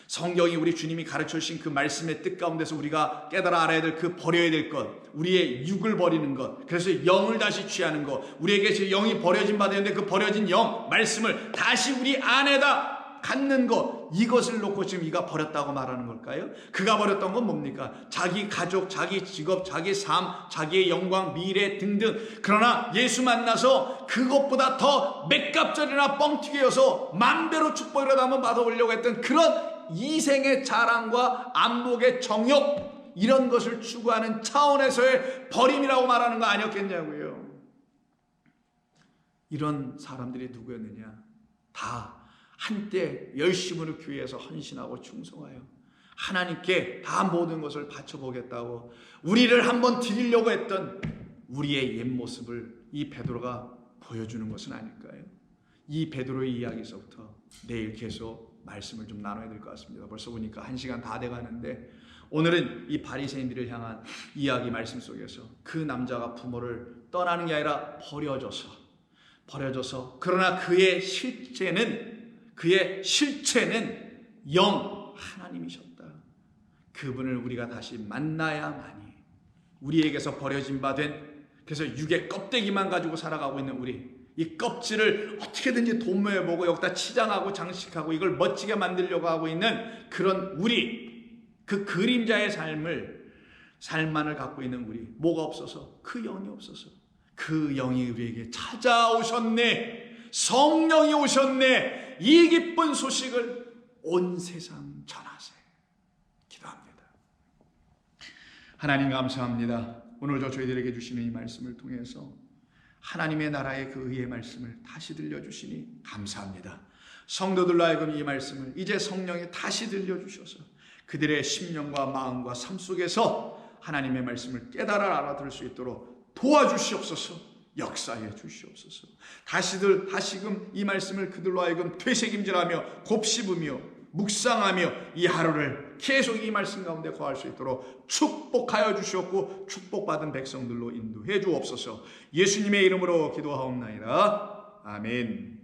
성경이 우리 주님이 가르쳐 주신 그 말씀의 뜻 가운데서 우리가 깨달아 알아야 될 그 버려야 될 것, 우리의 육을 버리는 것, 그래서 영을 다시 취하는 것, 우리에게 제 영이 버려진 바 되는데 그 버려진 영, 말씀을 다시 우리 안에다 갖는 것, 이것을 놓고 지금 이가 버렸다고 말하는 걸까요? 그가 버렸던 건 뭡니까? 자기 가족, 자기 직업, 자기 삶, 자기의 영광, 미래 등등. 그러나 예수 만나서 그것보다 더 맥값절이나 뻥튀기여서 맘대로 축복이라도 한번 받아보려고 했던 그런 이생의 자랑과 안목의 정욕, 이런 것을 추구하는 차원에서의 버림이라고 말하는 거 아니었겠냐고요. 이런 사람들이 누구였느냐? 다 한때 열심으로 교회에서 헌신하고 충성하여 하나님께 다 모든 것을 바쳐보겠다고 우리를 한번 드리려고 했던 우리의 옛 모습을 이 베드로가 보여주는 것은 아닐까요? 이 베드로의 이야기에서부터 내일 계속 말씀을 좀 나눠야 될 것 같습니다. 벌써 보니까 1시간 다 돼가는데, 오늘은 이 바리새인들을 향한 이야기 말씀 속에서 그 남자가 부모를 떠나는 게 아니라 버려져서 그러나 그의 실체는 영 하나님이셨다. 그분을 우리가 다시 만나야만이 우리에게서 버려진 바 된, 그래서 육의 껍데기만 가지고 살아가고 있는 우리, 이 껍질을 어떻게든지 도모해보고 여기다 치장하고 장식하고 이걸 멋지게 만들려고 하고 있는 그런 우리, 그 그림자의 삶만을 갖고 있는 우리, 뭐가 없어서? 그 영이 없어서. 그 영이 우리에게 찾아오셨네, 성령이 오셨네, 이 기쁜 소식을 온 세상 전하세요. 기도합니다. 하나님 감사합니다. 오늘도 저희들에게 주시는 이 말씀을 통해서 하나님의 나라의 그 의의 말씀을 다시 들려주시니 감사합니다. 성도들로 하여금 이 말씀을 이제 성령이 다시 들려주셔서 그들의 심령과 마음과 삶 속에서 하나님의 말씀을 깨달아 알아들을 수 있도록 도와주시옵소서. 역사해 주시옵소서. 다시금 이 말씀을 그들로 하여금 되새김질하며 곱씹으며 묵상하며 이 하루를 계속 이 말씀 가운데 거할 수 있도록 축복하여 주시옵고 축복받은 백성들로 인도해 주옵소서. 예수님의 이름으로 기도하옵나이다. 아멘.